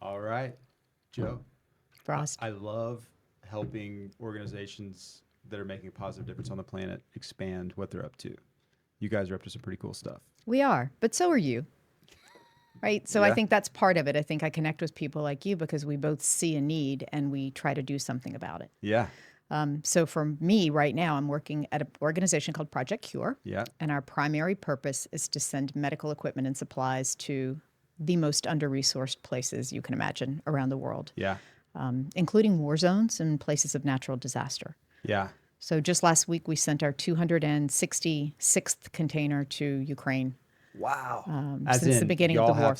All right, Joe. Frost. I love helping organizations that are making a positive difference on the planet expand what they're up to. You guys are up to some pretty cool stuff. We are, but so are you, right? So I Yeah. think that's part of it. I think I connect with people like you because we both see a need and we try to do something about it. Yeah. So for me right now, I'm working at an organization called Project C.U.R.E, Yeah. and our primary purpose is to send medical equipment and supplies to the most under-resourced places you can imagine around the world, Yeah. including war zones and places of natural disaster. Yeah. So just last week, we sent our 266th container to Ukraine Wow. As since the in, beginning of the war.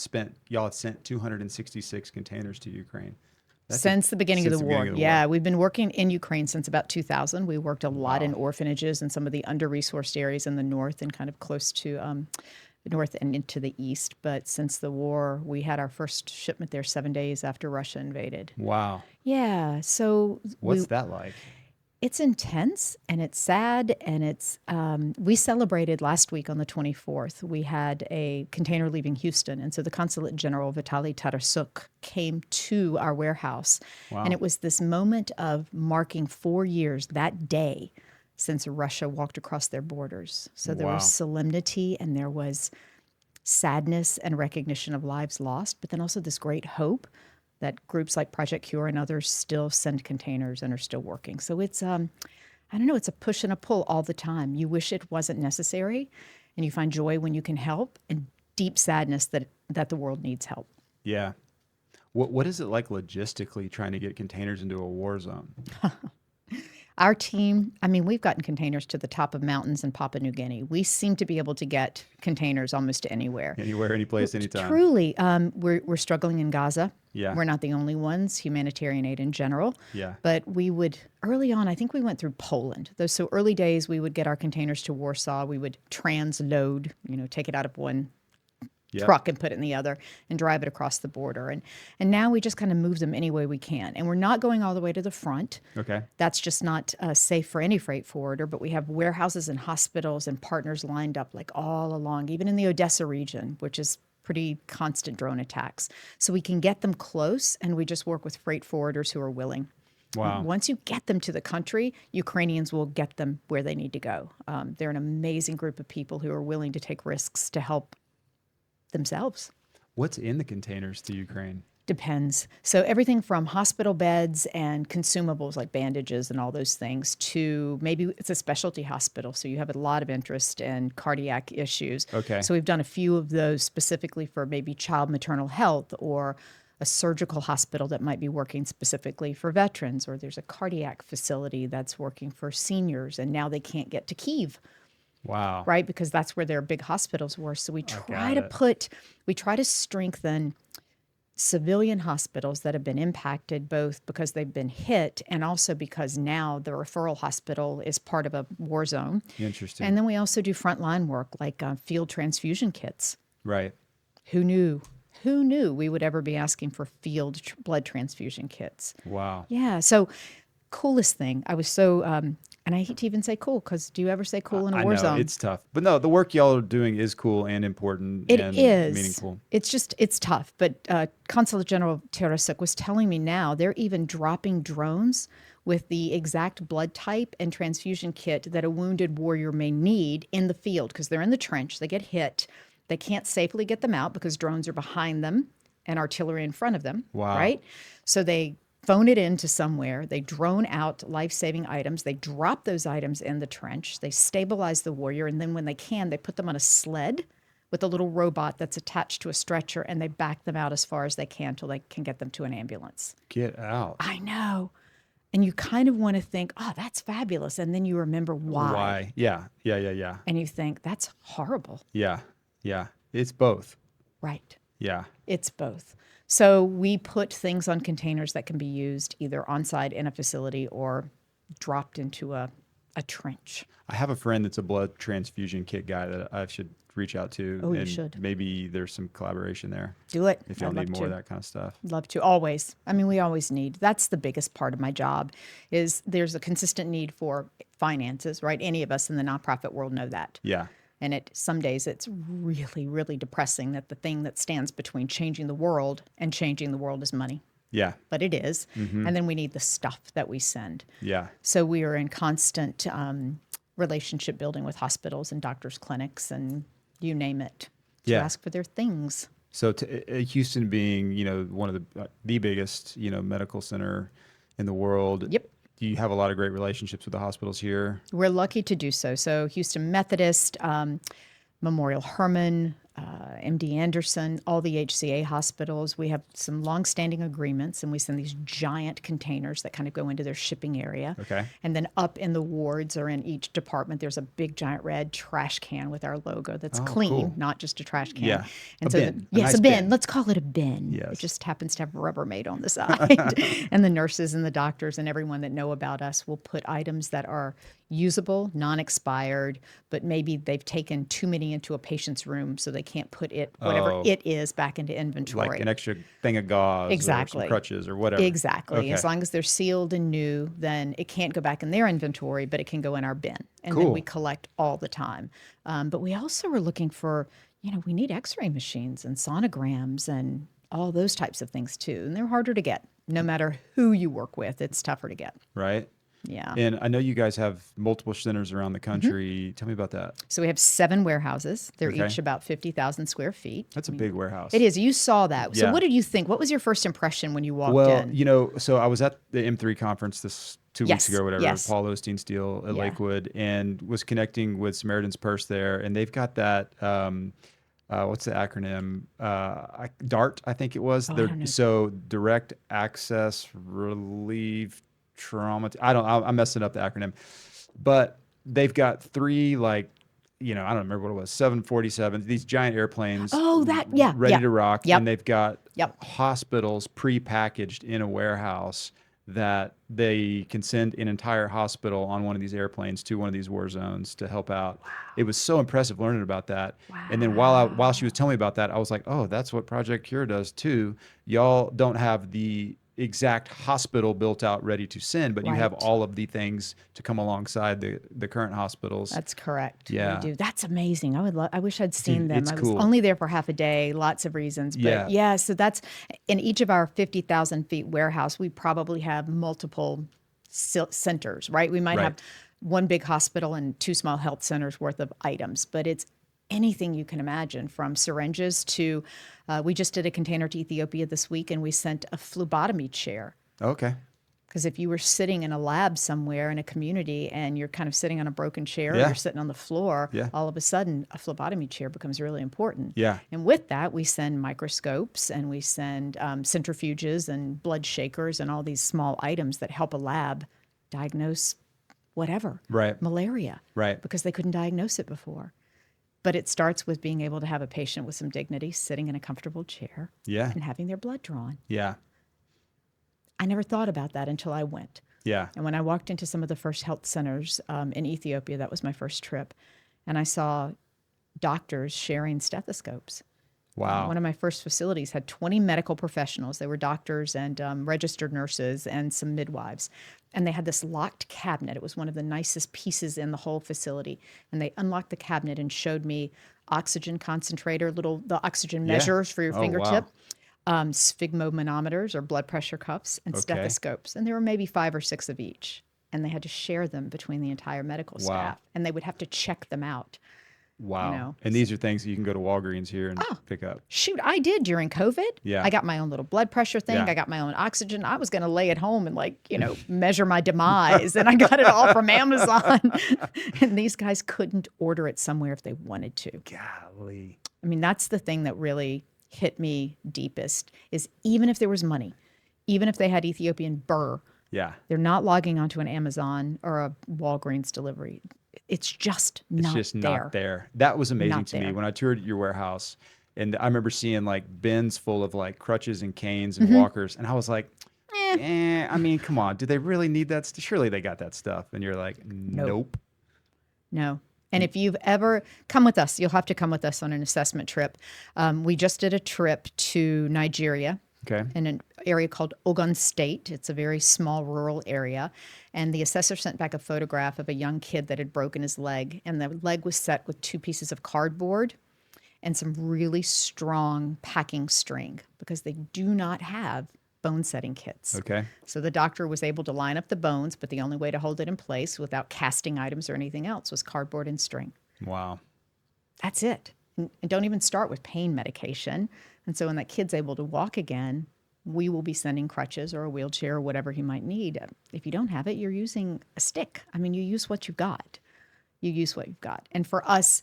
y'all have sent 266 containers to Ukraine. Since the beginning of Since the the war. beginning of the Yeah, war. we've been working in Ukraine since about 2000. We worked a lot in Wow. orphanages and some of the under-resourced areas in the north and kind of close to the north and into the east. But since the war, we had our first shipment there 7 days after Russia invaded. Wow. Yeah, so What's that like? it's intense and it's sad and we celebrated last week on the 24th. We had a container leaving Houston, and so the consulate general Vitaly Tarasuk came to our warehouse. Wow. And it was this moment of marking 4 years that day since Russia walked across their borders. So there Wow. was solemnity and there was sadness and recognition of lives lost, but then also this great hope that groups like Project C.U.R.E and others still send containers and are still working. So it's, I don't know, it's a push and a pull all the time. You wish it wasn't necessary, and you find joy when you can help, and deep sadness that the world needs help. Yeah. What is it like logistically trying to get containers into a war zone? Our team, I mean, we've gotten containers to the top of mountains in Papua New Guinea. We seem to be able to get containers almost to anywhere. Anywhere, any place, anytime. Truly, we're struggling in Gaza. Yeah. We're not the only ones, humanitarian aid in general. Yeah. But we would, early on, I think we went through Poland. Those so early days, we would get our containers to Warsaw. We would transload, take it out of one Yep. truck and put it in the other and drive it across the border. And now we just kind of move them any way we can. And we're not going all the way to the front. Okay. That's just not safe for any freight forwarder, but we have warehouses and hospitals and partners lined up like all along, even in the Odessa region, which is pretty constant drone attacks. So we can get them close, and we just work with freight forwarders who are willing. Wow. Once you get them to the country, Ukrainians will get them where they need to go. They're an amazing group of people who are willing to take risks to help themselves. What's in the containers to Ukraine? Depends. So everything from hospital beds and consumables like bandages and all those things to maybe it's a specialty hospital. So you have a lot of interest in cardiac issues. Okay. So we've done a few of those specifically for maybe child maternal health, or a surgical hospital that might be working specifically for veterans, or there's a cardiac facility that's working for seniors and now they can't get to Kyiv. Wow. Right, because that's where their big hospitals were. So we try to strengthen civilian hospitals that have been impacted, both because they've been hit and also because now the referral hospital is part of a war zone. Interesting. And then we also do frontline work like field transfusion kits. Right. Who knew? Who knew we would ever be asking for field blood transfusion kits? Wow. Yeah. So coolest thing. I was so, and I hate to even say cool, because do you ever say cool in a I war know zone? it's tough, but no, the work y'all are doing is cool and important It and is meaningful. It's tough. But Consulate General Tarasuk was telling me now they're even dropping drones with the exact blood type and transfusion kit that a wounded warrior may need in the field, because they're in the trench, they get hit, they can't safely get them out because drones are behind them and artillery in front of them. Wow. Right? So they phone it into somewhere, they drone out life-saving items, they drop those items in the trench, they stabilize the warrior, and then when they can, they put them on a sled with a little robot that's attached to a stretcher, and they back them out as far as they can till they can get them to an ambulance. Get out. I know. And you kind of want to think, oh, that's fabulous. And then you remember why. Why? Yeah. And you think, that's horrible. Yeah. It's both. Right. Yeah. It's both. So we put things on containers that can be used either on-site in a facility or dropped into a trench. I have a friend that's a blood transfusion kit guy that I should reach out to. Oh, you and should. Maybe there's some collaboration there. Do it. If y'all I'd need love more to. of that kind of stuff. Love to. Always. I mean, we always need. That's the biggest part of my job is there's a consistent need for finances, right? Any of us in the nonprofit world know that. Yeah. And some days it's really, really depressing that the thing that stands between changing the world and changing the world is money. Yeah. But it is. And then we need the stuff that we send. Yeah. So we are in constant relationship building with hospitals and doctors' clinics and you name it to Yeah. ask for their things. So Houston being, one of the biggest, medical center in the world. Yep. Do you have a lot of great relationships with the hospitals here? We're lucky to do so. So Houston Methodist, Memorial Hermann, MD Anderson, all the HCA hospitals. We have some longstanding agreements, and we send these giant containers that kind of go into their shipping area. Okay. And then up in the wards or in each department, there's a big giant red trash can with our logo that's clean, cool. not just a trash can. Yeah. And A so bin. yes, Nice a bin. bin. Let's call it a bin. Yes. It just happens to have Rubbermaid on the side. And the nurses and the doctors and everyone that know about us will put items that are usable, non-expired, but maybe they've taken too many into a patient's room, so they can't put it, whatever it is, back into inventory. Like an extra thing of gauze or Exactly. some crutches or whatever. Exactly. Okay. As long as they're sealed and new, then it can't go back in their inventory, but it can go in our bin. And then Cool. we collect all the time. But we also are looking for, we need x-ray machines and sonograms and all those types of things too. And they're harder to get. No matter who you work with, it's tougher to get. Right. Yeah. And I know you guys have multiple centers around the country. Mm-hmm. Tell me about that. So we have 7 warehouses. They're Okay. each about 50,000 square feet. That's a big warehouse. It is. You saw that. So Yeah. what did you think? What was your first impression when you walked Well, in? so I was at the M3 conference this 2 weeks Yes, ago, or whatever, yes. Paul Osteen's deal at Yeah. Lakewood, and was connecting with Samaritan's Purse there, and they've got that. What's the acronym? DART, I think it was. I don't know. So Direct Access Relief Trauma. I'm messing up the acronym, but they've got 3 I don't remember what it was, 747s, these giant airplanes. Oh, yeah. Ready to rock. Yep. And they've got Yep. hospitals pre-packaged in a warehouse that they can send an entire hospital on one of these airplanes to one of these war zones to help out. Wow. It was so impressive learning about that. Wow. And then while she was telling me about that, I was like, oh, that's what Project C.U.R.E does too. Y'all don't have the exact hospital built out ready to send, but you have Right. all of the things to come alongside the current hospitals. That's correct. Yeah. We do. That's amazing. I wish I'd seen Dude, them. it's I was cool. only there for half a day, lots of reasons. But Yeah. so that's in each of our 50,000 feet warehouse, we probably have multiple centers, right? We might Right. have one big hospital and 2 small health centers worth of items, but it's anything you can imagine, from syringes to, we just did a container to Ethiopia this week, and we sent a phlebotomy chair. Okay. Because if you were sitting in a lab somewhere in a community and you're kind of sitting on a broken chair, or Yeah. you're sitting on the floor, Yeah. all of a sudden a phlebotomy chair becomes really important. Yeah. And with that, we send microscopes and we send centrifuges and blood shakers and all these small items that help a lab diagnose whatever, Right. malaria, Right. because they couldn't diagnose it before. But it starts with being able to have a patient with some dignity sitting in a comfortable chair Yeah. and having their blood drawn. Yeah. I never thought about that until I went. Yeah. And when I walked into some of the first health centers in Ethiopia, that was my first trip, and I saw doctors sharing stethoscopes. Wow. One of my first facilities had 20 medical professionals. They were doctors and registered nurses and some midwives. And they had this locked cabinet. It was one of the nicest pieces in the whole facility. And they unlocked the cabinet and showed me oxygen concentrator, the oxygen Yeah. measures for your Oh, fingertip. wow. Sphygmomanometers or blood pressure cuffs, and Okay. stethoscopes. And there were maybe 5 or 6 of each. And they had to share them between the entire medical Wow. staff. And they would have to check them out. Wow. know. And these are things that you can go to Walgreens here and pick up. Shoot, I did during COVID. Yeah. I got my own little blood pressure thing. Yeah. I got my own oxygen. I was going to lay at home and measure my demise. And I got it all from Amazon. And these guys couldn't order it somewhere if they wanted to. Golly. I mean, that's the thing that really hit me deepest is even if there was money, even if they had Ethiopian birr, Yeah. they're not logging onto an Amazon or a Walgreens delivery. It's just not there. It's just not there. That was amazing Not to me there. when I toured your warehouse. And I remember seeing like bins full of like crutches and canes Mm-hmm. and walkers. And I was like, I mean, come on. Do they really need that? Surely they got that stuff. And you're like, nope. No. And if you've ever come with us, you'll have to come with us on an assessment trip. We just did a trip to Nigeria. Okay. in an area called Ogun State. It's a very small rural area. And the assessor sent back a photograph of a young kid that had broken his leg. And the leg was set with 2 pieces of cardboard and some really strong packing string because they do not have bone setting kits. Okay. So the doctor was able to line up the bones, but the only way to hold it in place without casting items or anything else was cardboard and string. Wow. That's it. And don't even start with pain medication. And so when that kid's able to walk again, we will be sending crutches or a wheelchair or whatever he might need. If you don't have it, you're using a stick. I mean, you use what you've got. You use what you've got. And for us,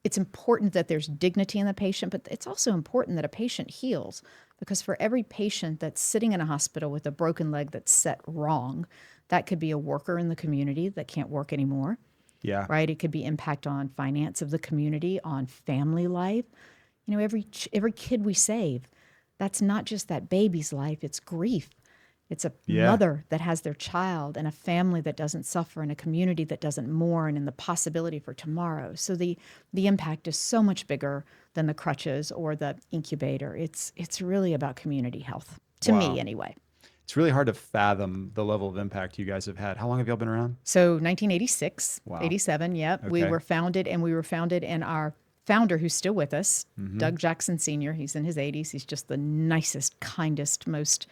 it's important that there's dignity in the patient, but it's also important that a patient heals because for every patient that's sitting in a hospital with a broken leg that's set wrong, that could be a worker in the community that can't work anymore. Yeah. Right? It could be impact on finance of the community, on family life. You know, every kid we save, that's not just that baby's life, it's grief. It's a Yeah. mother that has their child and a family that doesn't suffer and a community that doesn't mourn and the possibility for tomorrow. So the impact is so much bigger than the crutches or the incubator. It's really about community health, to Wow. me anyway. It's really hard to fathom the level of impact you guys have had. How long have y'all been around? So 1986, Wow. 87, yep. We Okay. were founded, and our founder, who's still with us, Doug Jackson Sr., he's in his 80s. He's just the nicest, kindest, most,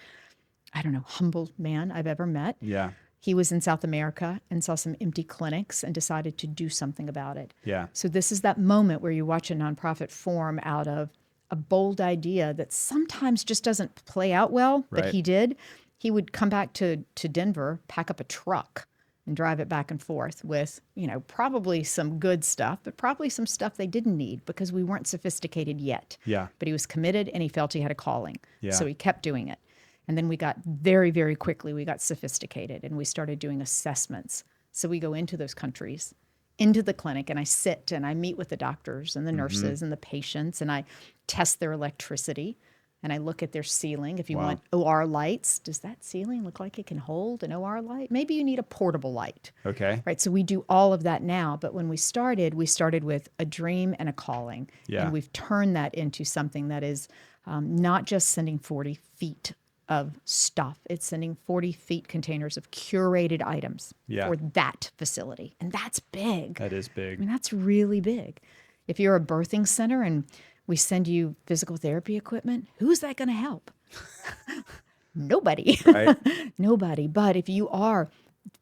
I don't know, humble man I've ever met. Yeah. He was in South America and saw some empty clinics and decided to do something about it. Yeah. So this is that moment where you watch a nonprofit form out of a bold idea that sometimes just doesn't play out well, but Right. he did. He would come back to Denver, pack up a truck and drive it back and forth with, probably some good stuff, but probably some stuff they didn't need because we weren't sophisticated yet. Yeah. But he was committed and he felt he had a calling. Yeah. So he kept doing it. And then we got very, very quickly, we got sophisticated and we started doing assessments. So we go into those countries, into the clinic, and I sit and I meet with the doctors and the nurses and the patients, and I test their electricity. And I look at their ceiling. If you Wow. want OR lights, does that ceiling look like it can hold an OR light? Maybe you need a portable light. Okay. Right. So we do all of that now. But when we started with a dream and a calling. Yeah. And we've turned that into something that is not just sending 40 feet of stuff. It's sending 40 feet containers of curated items Yeah. for that facility. And that's big. That is I big. mean, that's really big. If you're a birthing center and we send you physical therapy equipment, who's that going to help? Nobody. Right. Nobody. But if you are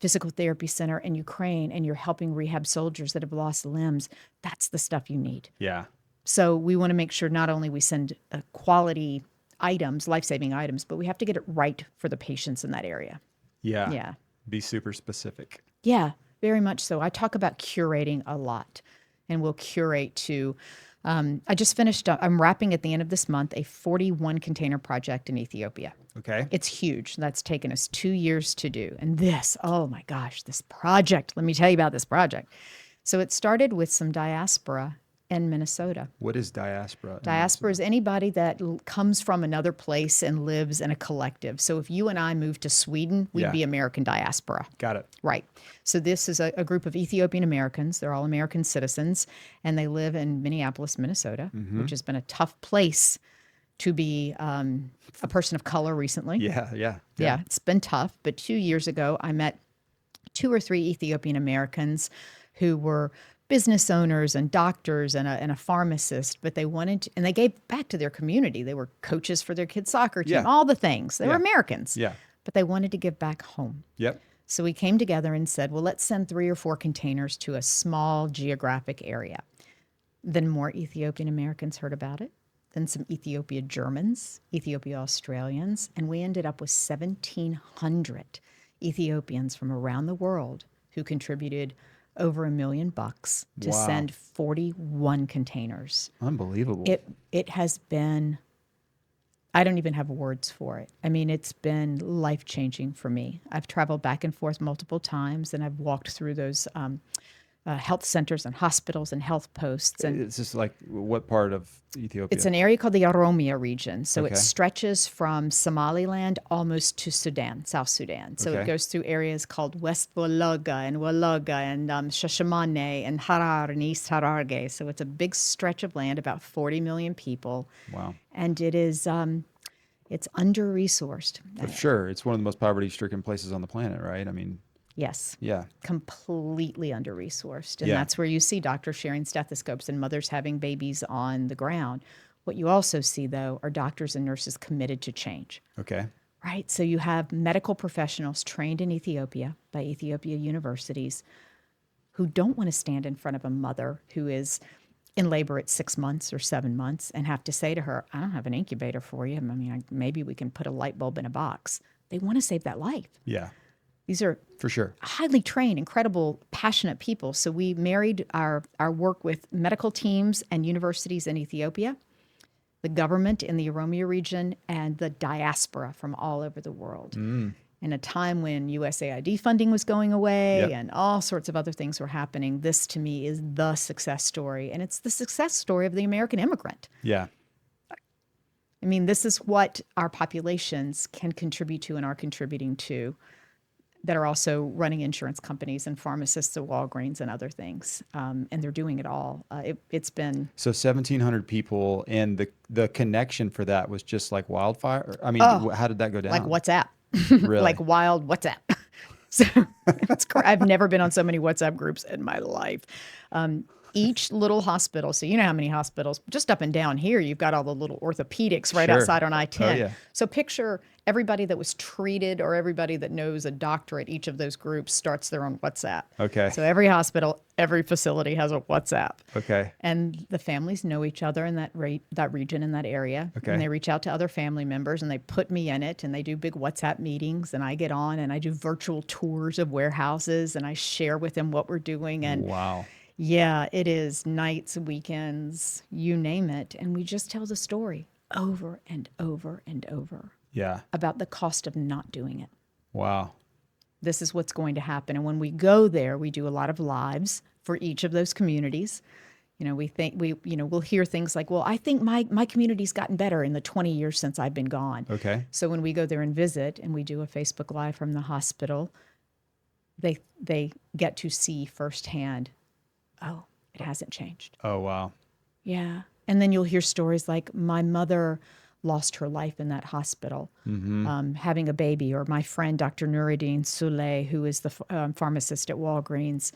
physical therapy center in Ukraine and you're helping rehab soldiers that have lost limbs, that's the stuff you need. Yeah. So we want to make sure not only we send quality items, life-saving items, but we have to get it right for the patients in that area. Yeah. Yeah. Be super specific. Yeah, very much so. I talk about curating a lot, and we'll curate to. I just finished. I'm wrapping at the end of this month a 41 container project in Ethiopia. Okay. It's huge. That's taken us 2 years to do. And this, oh my gosh, this project. Let me tell you about this project. So it started with some diaspora in Minnesota. What is diaspora? Diaspora is anybody that comes from another place and lives in a collective. So if you and I moved to Sweden, we'd Yeah. be American diaspora. Got it. Right. So this is a group of Ethiopian Americans. They're all American citizens, and they live in Minneapolis, Minnesota, which has been a tough place to be a person of color recently. Yeah. Yeah. Yeah, it's been tough. But 2 years ago, I met 2 or 3 Ethiopian Americans who were business owners and doctors and a pharmacist, but they wanted to, and they gave back to their community. They were coaches for their kids' soccer team, Yeah. all the things. They were Yeah. Americans, Yeah. but they wanted to give back home. Yep. So we came together and said, well, let's send 3 or 4 containers to a small geographic area. Then more Ethiopian Americans heard about it. Then some Ethiopia Germans, Ethiopia Australians, and we ended up with 1,700 Ethiopians from around the world who contributed over $1 million to Wow. send 41 containers. Unbelievable. It has been, I don't even have words for it. I mean, it's been life-changing for me. I've traveled back and forth multiple times, and I've walked through those health centers and hospitals and health posts. And It's just like what part of it's Ethiopia? an area called the Oromia region. So it Okay. stretches from Somaliland almost to Sudan, South Sudan. So it Okay. goes through areas called West Walaga and Shashamane and Harar and East Hararge. So it's a big stretch of land, about 40 million people. Wow. And it is, it's under-resourced. For sure. It's one of the most poverty-stricken places on the planet, right? I mean, Yes, yeah. completely under-resourced. And Yeah. that's where you see doctors sharing stethoscopes and mothers having babies on the ground. What you also see, though, are doctors and nurses committed to change, Okay. right? So you have medical professionals trained in Ethiopia by Ethiopia universities who don't want to stand in front of a mother who is in labor at 6 months or 7 months and have to say to her, I don't have an incubator for you. I mean, maybe we can put a light bulb in a box. They want to save that life. Yeah. These are For sure. highly trained, incredible, passionate people. So we married our work with medical teams and universities in Ethiopia, the government in the Oromia region, and the diaspora from all over the world. In a time when USAID funding was going away Yep. and all sorts of other things were happening, this to me is the success story. And it's the success story of the American immigrant. Yeah. I mean, this is what our populations can contribute to and are contributing to, that are also running insurance companies and pharmacists at Walgreens and other things. And they're doing it all. It's been, So 1,700 people, and the connection for that was just like wildfire. I mean, oh, how did that go like down? WhatsApp, Really? like wild WhatsApp. So I've never been on so many WhatsApp groups in my life. Each little hospital, so you know how many hospitals, just up and down here, you've got all the little orthopedics right Sure. outside on Oh, I-10. yeah. So picture everybody that was treated or everybody that knows a doctor at each of those groups starts their own WhatsApp. Okay. So every hospital, every facility has a WhatsApp. Okay. And the families know each other in that region, in that area. Okay. And they reach out to other family members and they put me in it and they do big WhatsApp meetings and I get on and I do virtual tours of warehouses and I share with them what we're doing. And Wow. yeah, it is nights, weekends, you name it. And we just tell the story over and over and over Yeah. about the cost of not doing it. Wow. This is what's going to happen. And when we go there, we do a lot of lives for each of those communities. You know, we'll hear things like, well, I think my community's gotten better in the 20 years since I've been gone. Okay. So when we go there and visit and we do a Facebook Live from the hospital, they get to see firsthand, oh, it hasn't changed. Oh, wow. Yeah. And then you'll hear stories like my mother lost her life in that hospital, having a baby, or my friend, Dr. Nuruddin Sule, who is the pharmacist at Walgreens.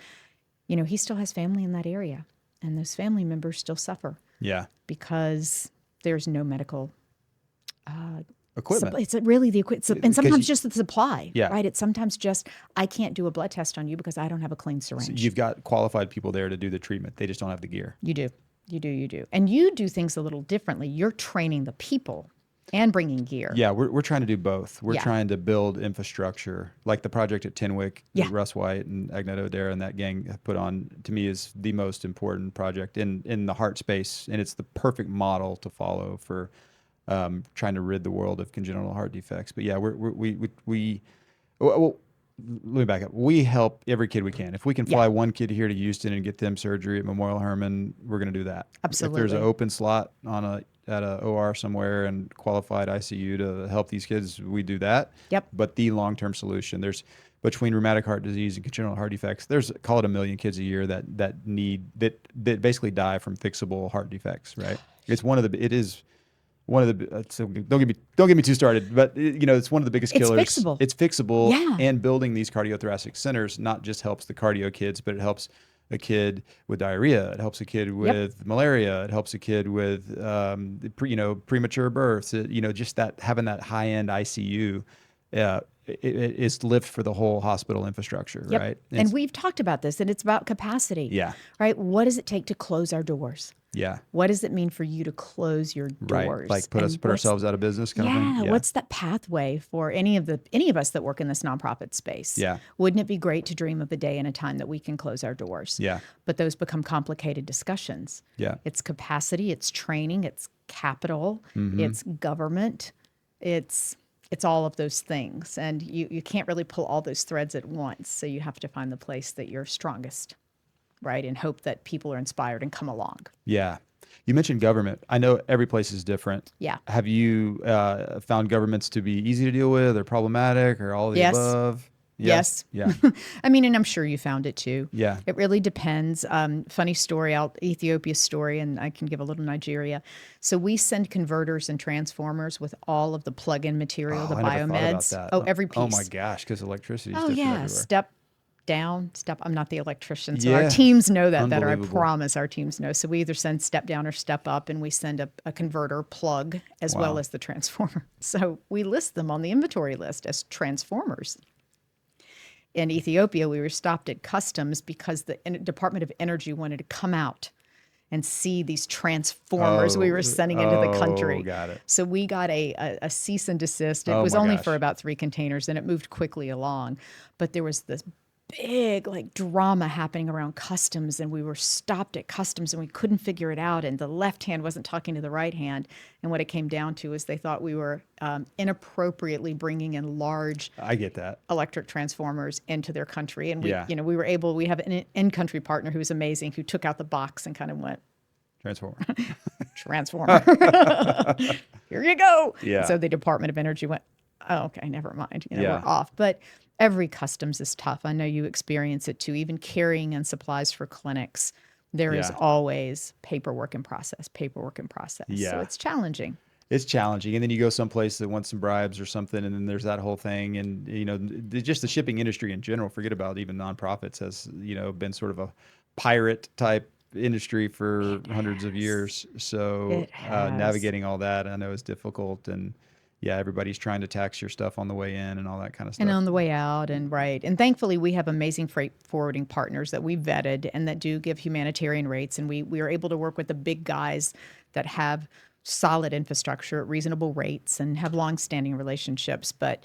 You know, he still has family in that area, and those family members still suffer Yeah. because there's no medical Equipment. It's really the equipment, and sometimes just the supply. Yeah. Right. It's sometimes just I can't do a blood test on you because I don't have a clean syringe. So you've got qualified people there to do the treatment. They just don't have the gear. You do. And you do things a little differently. You're training the people and bringing gear. Yeah, we're trying to do both. We're Yeah. trying to build infrastructure, like the project at Tinwick Yeah. that Russ White and Agneto Dare and that gang have put on. To me, is the most important project in the heart space, and it's the perfect model to follow for trying to rid the world of congenital heart defects. But yeah, well, let me back up. We help every kid we can. If we can fly one kid here to Houston and get them surgery at Memorial Hermann, we're going to do that. Absolutely. If there's an open slot at a OR somewhere and qualified ICU to help these kids, we do that. Yep. But the long-term solution, there's between rheumatic heart disease and congenital heart defects, there's call it 1 million kids a year that basically die from fixable heart defects. Right. So don't get me too started, but it's one of the biggest killers. It's fixable. It's fixable. Yeah. And building these cardiothoracic centers not just helps the cardio kids, but it helps a kid with diarrhea. It helps a kid with malaria. It helps a kid with premature births. Just that having that high end ICU. It's lift for the whole hospital infrastructure, Yep. right? And we've talked about this, and it's about capacity. Yeah. Right. What does it take to close our doors? Yeah. What does it mean for you to close your doors? Right. Like put ourselves out of business kind of thing. Yeah. What's that pathway for any of us that work in this nonprofit space? Yeah. Wouldn't it be great to dream of a day and a time that we can close our doors? Yeah. But those become complicated discussions. Yeah. It's capacity, it's training, it's capital, Mm-hmm. it's government, it's all of those things. And you can't really pull all those threads at once. So you have to find the place that you're strongest. right? And hope that people are inspired and come along. Yeah. You mentioned government. I know every place is different. Yeah. Have you found governments to be easy to deal with or problematic or all of the Yes. above? Yes. Yes. Yeah. I mean, and I'm sure you found it too. Yeah. It really depends. Funny story out Ethiopia story, and I can give a little Nigeria. So we send converters and transformers with all of the plug-in material, Oh, the I never thought about biomeds. that. Oh, every Oh my piece. gosh, because electricity is Oh different yeah, everywhere. step down, step. I'm not the electrician, so our Yeah. teams know that better. I Unbelievable. promise our teams know. So we either send step down or step up, and we send a converter plug as well Wow. as the transformer. So we list them on the inventory list as transformers. In Ethiopia, we were stopped at customs because the Department of Energy wanted to come out and see these transformers we were sending into the Oh, country. got it. So we got a cease and desist. It Oh was my only for gosh. about 3 containers and it moved quickly along. But there was this big like drama happening around customs, and we were stopped at customs and we couldn't figure it out, and the left hand wasn't talking to the right hand, and what it came down to is they thought we were inappropriately bringing in large I get that. electric transformers into their country. And Yeah. we have an in-country partner who's amazing, who took out the box and kind of went, Transformer. transformer, here you go. Yeah. So the Department of Energy went, oh, okay, never mind. Yeah. We're off. But every customs is tough. I know you experience it too. Even carrying in supplies for clinics, there is Yeah. always paperwork in process, paperwork in process. So Yeah. it's challenging. It's challenging. And then you go someplace that wants some bribes or something, and then there's that whole thing. And, just the shipping industry in general, forget about even nonprofits, has, been sort of a pirate type industry for hundreds of years. So It has. navigating all that, I know, is difficult. And yeah, everybody's trying to tax your stuff on the way in and all that kind of And stuff. on the way out, and right. And thankfully, we have amazing freight forwarding partners that we vetted and that do give humanitarian rates. And we are able to work with the big guys that have solid infrastructure at reasonable rates and have long-standing relationships. But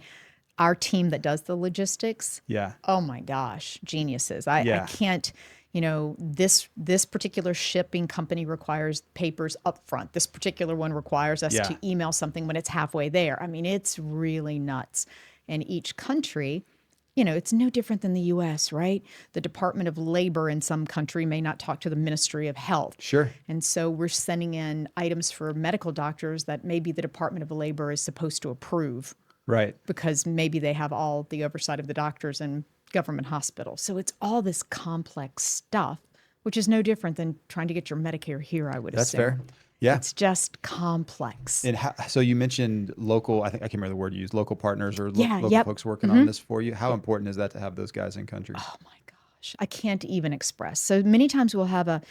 our team that does the logistics, Yeah. oh my gosh, geniuses. I Yeah. can't, this particular shipping company requires papers up front. This particular one requires us Yeah. to email something when it's halfway there. I mean, it's really nuts. And each country, it's no different than the US, right? The Department of Labor in some country may not talk to the Ministry of Health. Sure. And so we're sending in items for medical doctors that maybe the Department of Labor is supposed to approve Right. because maybe they have all the oversight of the doctors in government hospitals. So it's all this complex stuff, which is no different than trying to get your Medicare here, I would That's assume. fair. Yeah. It's just complex. And so you mentioned local, I think I can't remember the word you used, local partners or Yeah, local yep. folks working on this for you. How important is that to have those guys in country? Oh my gosh, I can't even express. So many times we'll have a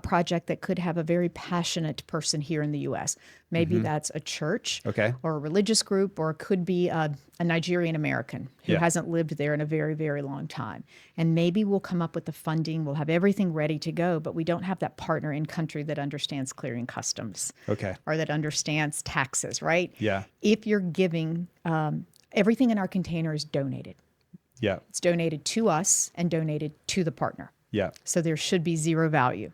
project that could have a very passionate person here in the US. Maybe that's a church Okay. or a religious group, or it could be a Nigerian American who Yeah. hasn't lived there in a very, very long time. And maybe we'll come up with the funding, we'll have everything ready to go, but we don't have that partner in country that understands clearing customs Okay. or that understands taxes, right? Yeah. If you're giving, everything in our container is donated. Yeah. It's donated to us and donated to the partner. Yeah. So there should be zero value,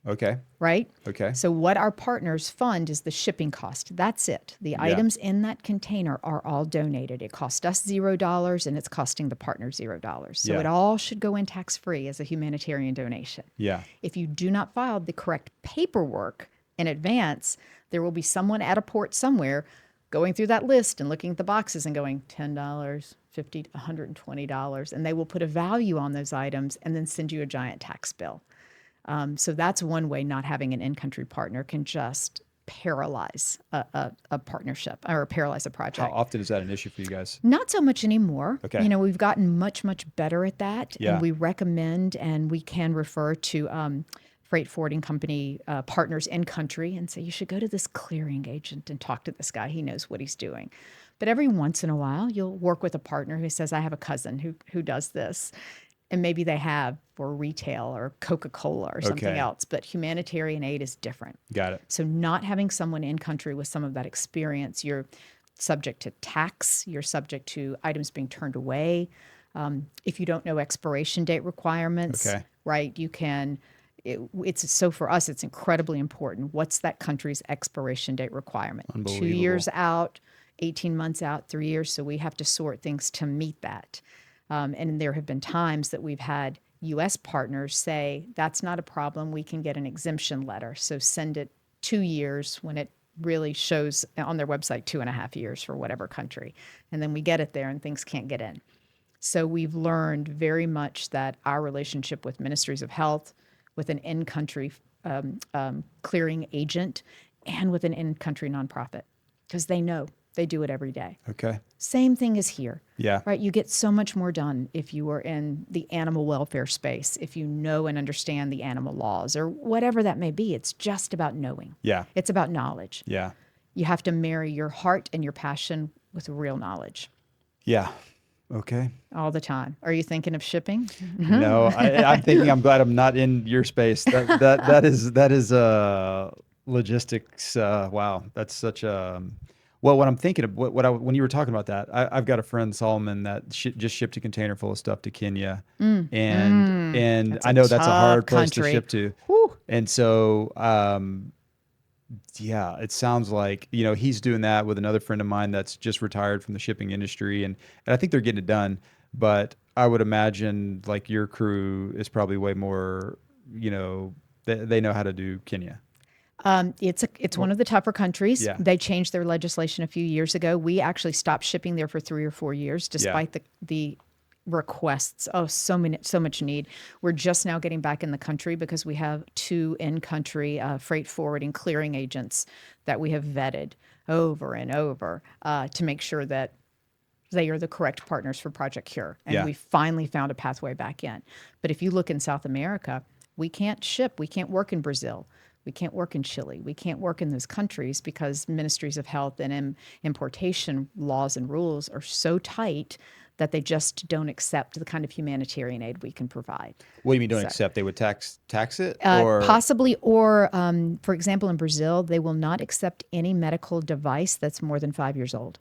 Okay. right? Okay. So what our partners fund is the shipping cost. That's it. The items in that container are all donated. It cost us $0 and it's costing the partner $0. So Yeah. it all should go in tax-free as a humanitarian donation. Yeah. If you do not file the correct paperwork in advance, there will be someone at a port somewhere going through that list and looking at the boxes and going $10, $50, $120, and they will put a value on those items and then send you a giant tax bill. So that's one way not having an in-country partner can just paralyze a partnership or paralyze a project. How often is that an issue for you guys? Not so much anymore. Okay. We've gotten much, much better at that. Yeah. And we recommend and we can refer to freight forwarding company partners in country and say, you should go to this clearing agent and talk to this guy. He knows what he's doing. But every once in a while, you'll work with a partner who says, I have a cousin who does this. And maybe they have for retail or Coca-Cola or something Okay. else. But humanitarian aid is different. Got it. So not having someone in country with some of that experience, you're subject to tax, you're subject to items being turned away. If you don't know expiration date requirements, Okay. right, it's so for us, it's incredibly important. What's that country's expiration date requirement? 2 Unbelievable. years out, 18 months out, 3 years. So we have to sort things to meet that. And there have been times that we've had U.S. partners say, that's not a problem. We can get an exemption letter. So send it 2 years when it really shows on their website 2.5 years for whatever country. And then we get it there and things can't get in. So we've learned very much that our relationship with ministries of health, with an in-country clearing agent, and with an in-country nonprofit, because they know they do it every day. Okay. Same thing is here. Yeah. Right? You get so much more done if you are in the animal welfare space, if you know and understand the animal laws or whatever that may be. It's just about knowing. Yeah. It's about knowledge. Yeah. You have to marry your heart and your passion with real knowledge Yeah. Okay. all the time. Are you thinking of shipping? No, I'm thinking I'm glad I'm not in your space. That is logistics. Wow, that's such a well. What I'm thinking of, when you were talking about that, I've got a friend Solomon that just shipped a container full of stuff to Kenya, and That's I a know that's a tough hard place to country. ship to, Whew. and so yeah, it sounds like, he's doing that with another friend of mine that's just retired from the shipping industry, and I think they're getting it done. But I would imagine like your crew is probably way more, they know how to do Kenya. It's one of the tougher countries. Yeah. They changed their legislation a few years ago. We actually stopped shipping there for 3 or 4 years, Yeah. despite the requests. Oh, so much need. We're just now getting back in the country because we have 2 in-country freight forwarding clearing agents that we have vetted over and over to make sure that they are the correct partners for Project C.U.R.E. And Yeah. we finally found a pathway back in. But if you look in South America, we can't ship. We can't work in Brazil. We can't work in Chile. We can't work in those countries because ministries of health and importation laws and rules are so tight that they just don't accept the kind of humanitarian aid we can provide. What do you mean don't So, accept? They would tax it or possibly, or for example, in Brazil, they will not accept any medical device that's more than 5 years old.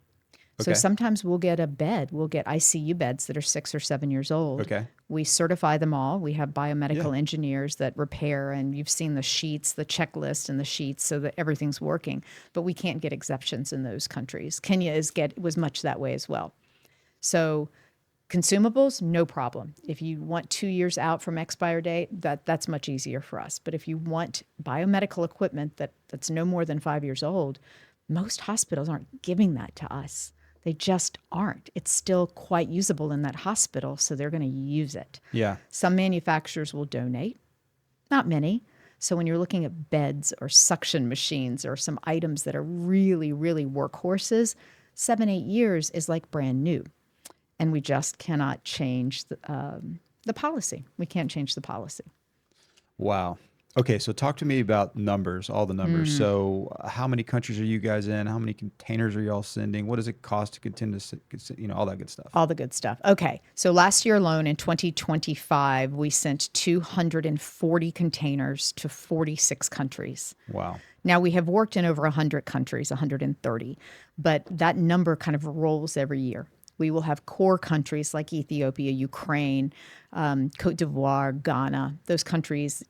So okay. sometimes we'll get we'll get ICU beds that are 6 or 7 years old. Okay. We certify them all. We have biomedical Yeah. engineers that repair, and you've seen the sheets, the checklist and the sheets so that everything's working. But we can't get exceptions in those countries. Kenya was much that way as well. So consumables, no problem. If you want 2 years out from expire date, that's much easier for us. But if you want biomedical equipment that's no more than 5 years old, most hospitals aren't giving that to us. They just aren't. It's still quite usable in that hospital, so they're going to use it. Yeah. Some manufacturers will donate, not many. So when you're looking at beds or suction machines or some items that are really, really workhorses, 7, 8 years is like brand new. And we just cannot change the policy. We can't change the policy. Wow. Okay, so talk to me about numbers, all the numbers. So, how many countries are you guys in? How many containers are y'all sending? What does it cost to continue to, all that good stuff? All the good stuff. Okay. So last year alone in 2025, we sent 240 containers to 46 countries. Wow. Now we have worked in over 100 countries, 130, but that number kind of rolls every year. We will have core countries like Ethiopia, Ukraine, Cote d'Ivoire, Ghana, those countries,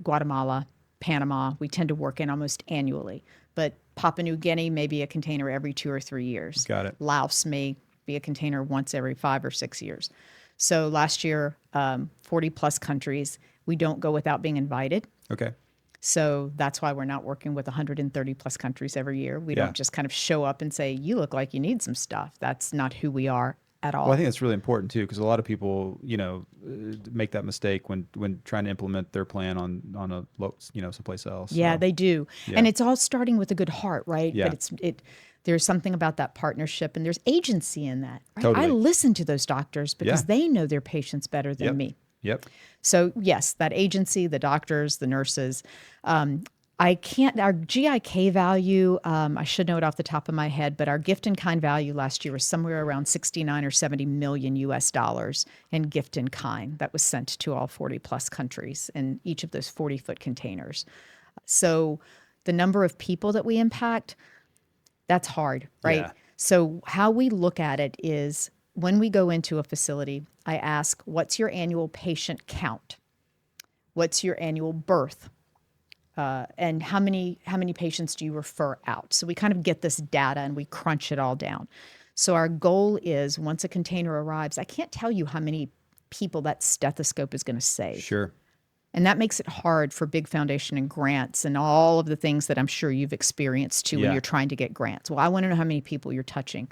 Guatemala, Panama, we tend to work in almost annually. But Papua New Guinea may be a container every 2 or 3 years. Got it. Laos may be a container once every 5 or 6 years. So last year, 40 plus countries. We don't go without being invited. Okay. So that's why we're not working with 130 plus countries every year. We Yeah. don't just kind of show up and say, you look like you need some stuff. That's not who we are at all. Well, I think that's really important too, because a lot of people, make that mistake when trying to implement their plan on someplace else. Yeah, So, they do. yeah. And it's all starting with a good heart, right? Yeah. But there's something about that partnership and there's agency in that. Right? Totally. I listen to those doctors because Yeah. they know their patients better than Yep. me. Yep. So yes, that agency, the doctors, the nurses. Our GIK value, I should know it off the top of my head, but our gift in kind value last year was somewhere around 69 or 70 million US dollars in gift in kind that was sent to all 40 plus countries in each of those 40-foot containers. So the number of people that we impact, that's hard, right? Yeah. So how we look at it is when we go into a facility, I ask, what's your annual patient count? What's your annual birth? And how many patients do you refer out? So we kind of get this data and we crunch it all down. So our goal is once a container arrives, I can't tell you how many people that stethoscope is going to save. Sure. And that makes it hard for big foundation and grants and all of the things that I'm sure you've experienced too when Yeah. you're trying to get grants. Well, I want to know how many people you're touching.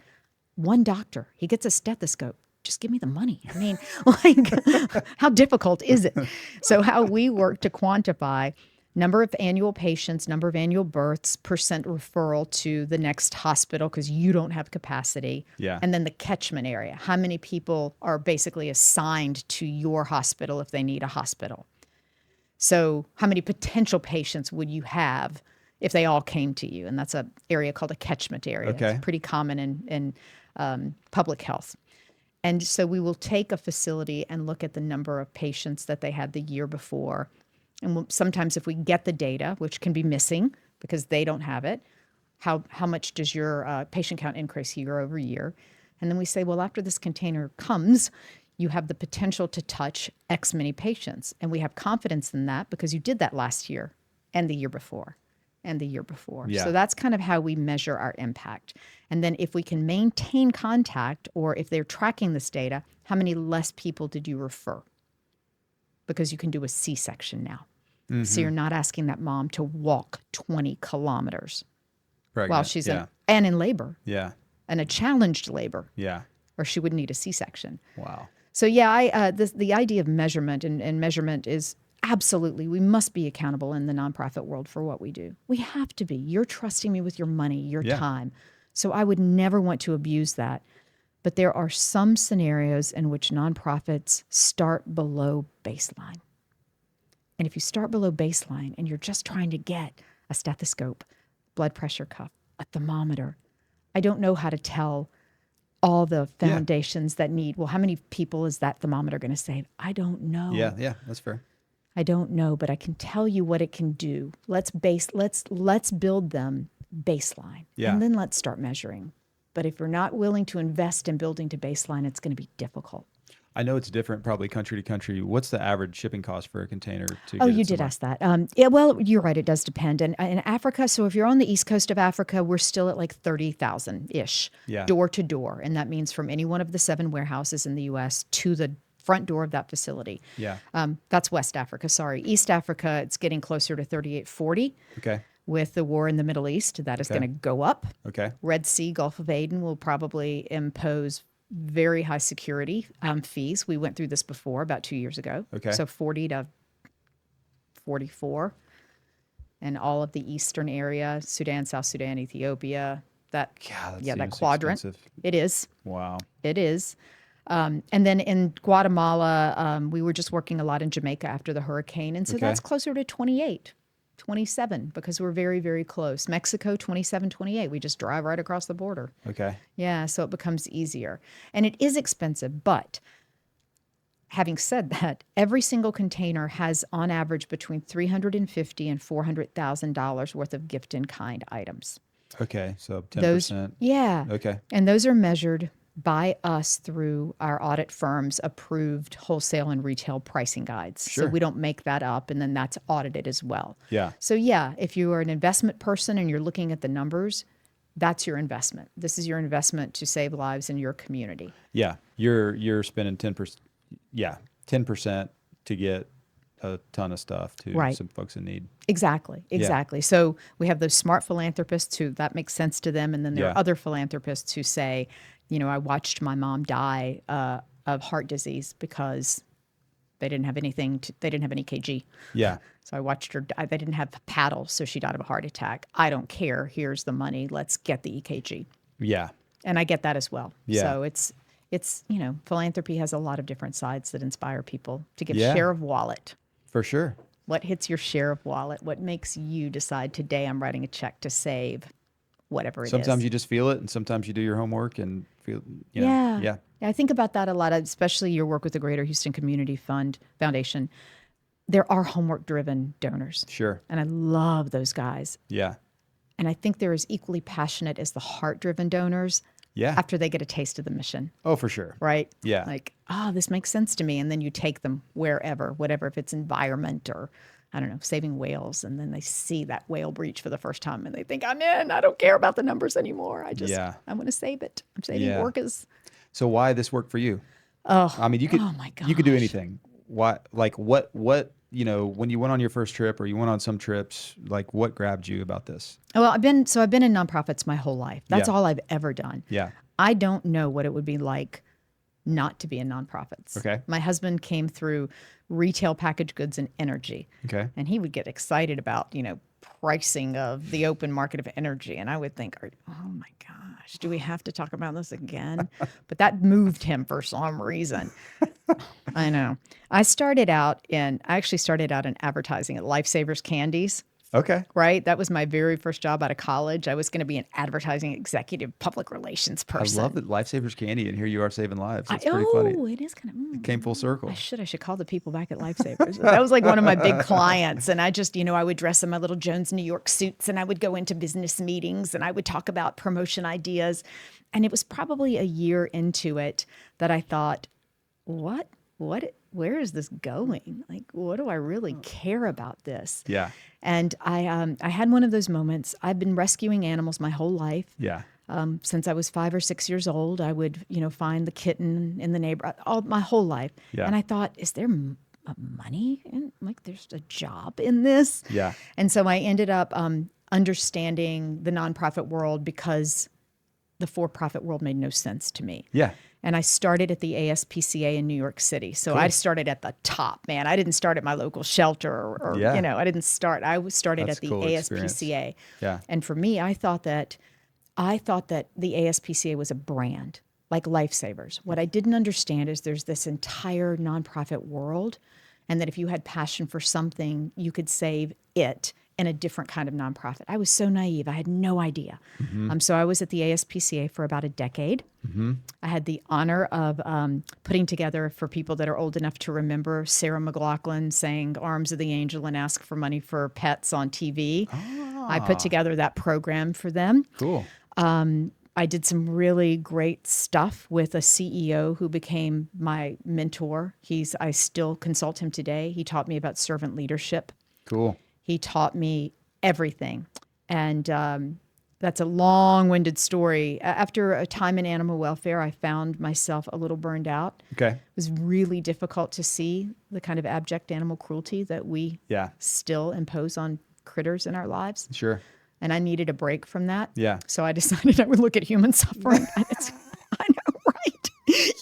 One doctor, he gets a stethoscope. Just give me the money. I mean, like, how difficult is it? So how we work to quantify number of annual patients, number of annual births, percent referral to the next hospital because you don't have capacity. Yeah. And then the catchment area. How many people are basically assigned to your hospital if they need a hospital? So how many potential patients would you have if they all came to you? And that's an area called a catchment area. Okay. It's pretty common in public health. And so we will take a facility and look at the number of patients that they had the year before. And sometimes if we get the data, which can be missing because they don't have it, how much does your patient count increase year over year? And then we say, well, after this container comes, you have the potential to touch X many patients. And we have confidence in that because you did that last year and the year before and the year before. Yeah. So that's kind of how we measure our impact. And then if we can maintain contact or if they're tracking this data, how many less people did you refer? Because you can do a C-section now. So you're not asking that mom to walk 20 kilometers Pregnant. while she's yeah. and in labor Yeah. and a challenged labor, Yeah. or she would need a C-section. Wow. So yeah, the idea of measurement and measurement is absolutely, we must be accountable in the nonprofit world for what we do. We have to be. You're trusting me with your money, your Yeah. time. So I would never want to abuse that. But there are some scenarios in which nonprofits start below baseline. And if you start below baseline and you're just trying to get a stethoscope, blood pressure cuff, a thermometer, I don't know how to tell all the foundations that need, well, how many people is that thermometer going to save? I don't know. Yeah. Yeah. That's fair. I don't know, but I can tell you what it can do. Let's build them baseline. Yeah. And then let's start measuring. But if we're not willing to invest in building to baseline, it's going to be difficult. I know it's different probably country to country. What's the average shipping cost for a container to Oh, get you it did somewhere? ask that. Yeah, well, you're right. It does depend. And in Africa, so if you're on the east coast of Africa, we're still at like 30,000-ish Yeah. door to door. And that means from any one of the 7 warehouses in the U.S. to the front door of that facility. Yeah. That's West Africa, sorry. East Africa, it's getting closer to 3840. Okay. With the war in the Middle East, that is Okay. going to go up. Okay. Red Sea, Gulf of Aden will probably impose very high security fees. We went through this before about 2 years ago. Okay. So 40 to 44. And all of the eastern area, Sudan, South Sudan, Ethiopia, that God, that that seems quadrant. expensive. It is. Wow. It is. And then in Guatemala, we were just working a lot in Jamaica after the hurricane. And so Okay. that's closer to 28, 27, because we're very, very close. Mexico, 27, 28. We just drive right across the border. Okay. Yeah, so it becomes easier. And it is expensive, but having said that, every single container has on average between $350,000 and $400,000 worth of gift in kind items. Okay. So 10%. Those, yeah. Okay. And those are measured by us through our audit firm's approved wholesale and retail pricing guides. Sure. So we don't make that up, and then that's audited as well. Yeah. So yeah, if you are an investment person and you're looking at the numbers, that's your investment. This is your investment to save lives in your community. Yeah. You're spending 10%. Yeah. 10% to get a ton of stuff to Right. some folks in need. Exactly. So we have those smart philanthropists who that makes sense to them. And then there Yeah. are other philanthropists who say, you know, I watched my mom die of heart disease because they didn't have anything, they didn't have any EKG. Yeah. So I watched her die. They didn't have paddles, so she died of a heart attack. I don't care. Here's the money. Let's get the EKG. Yeah. And I get that as well. Yeah. So it's, you know, philanthropy has a lot of different sides that inspire people to give Yeah. share of wallet. For sure. What hits your share of wallet? What makes you decide today I'm writing a check to save whatever it is? Sometimes you just feel it, and sometimes you do your homework and feel, you know. Yeah. Yeah. I think about that a lot, especially your work with the Greater Houston Community Foundation. There are homework-driven donors, Sure. and I love those guys. Yeah. And I think they're as equally passionate as the heart-driven donors Yeah. after they get a taste of the mission, Oh, for sure. right? Yeah. Like, oh, this makes sense to me. And then you take them wherever, whatever, if it's environment or, I don't know, saving whales. And then they see that whale breach for the first time and they think, I'm in. I don't care about the numbers anymore. I Yeah. want to save it. I'm saving Yeah. orcas. So why this work for you? Oh, I mean, oh my you could do gosh. anything. Why, like what, when you went on your first trip or you went on some trips, like what grabbed you about this? Well, I've been in nonprofits my whole life. That's Yeah. all I've ever done. Yeah. I don't know what it would be like not to be in nonprofits. Okay. My husband came through retail packaged goods and energy, Okay. and he would get excited about, pricing of the open market of energy. And I would think, oh my gosh, do we have to talk about this again? But that moved him for some reason. I know. I actually started out in advertising at Lifesavers Candies. Okay. Right? That was my very first job out of college. I was going to be an advertising executive public relations I love person. that Lifesavers Candy, and here you are saving lives. I That's pretty funny. oh, it is kind of. It came full circle. I should call the people back at Lifesavers. That was like one of my big clients, and I just I would dress in my little Jones New York suits, and I would go into business meetings, and I would talk about promotion ideas, and it was probably a year into it that I thought, where is this going? Like, what do I really care about this? Yeah. And I had one of those moments. I've been rescuing animals my whole life. Yeah. Since I was 5 or 6 years old, I would, find the kitten in the neighborhood all my whole life. Yeah. And I thought, is there money? Like, there's a job in this. Yeah. And so I ended up understanding the nonprofit world because the for-profit world made no sense to me. Yeah. And I started at the ASPCA in New York City. So Cool. I started at the top, man. I didn't start at my local shelter or Yeah. I started That's at the a cool experience. ASPCA. Yeah. And for me, I thought that the ASPCA was a brand, like Lifesavers. What I didn't understand is there's this entire nonprofit world, and that if you had passion for something, you could save it in a different kind of nonprofit. I was so naive. I had no idea. So I was at the ASPCA for about a decade. I had the honor of putting together, for people that are old enough to remember, Sarah McLachlan sang Arms of the Angel and Ask for Money for Pets on TV. I put together that program for them. Cool. I did some really great stuff with a CEO who became my mentor. I still consult him today. He taught me about servant leadership. Cool. He taught me everything. And that's a long-winded story. After a time in animal welfare, I found myself a little burned out. Okay. It was really difficult to see the kind of abject animal cruelty that we Yeah. still impose on critters in our lives. Sure. And I needed a break from that. Yeah. So I decided I would look at human suffering. I know, right?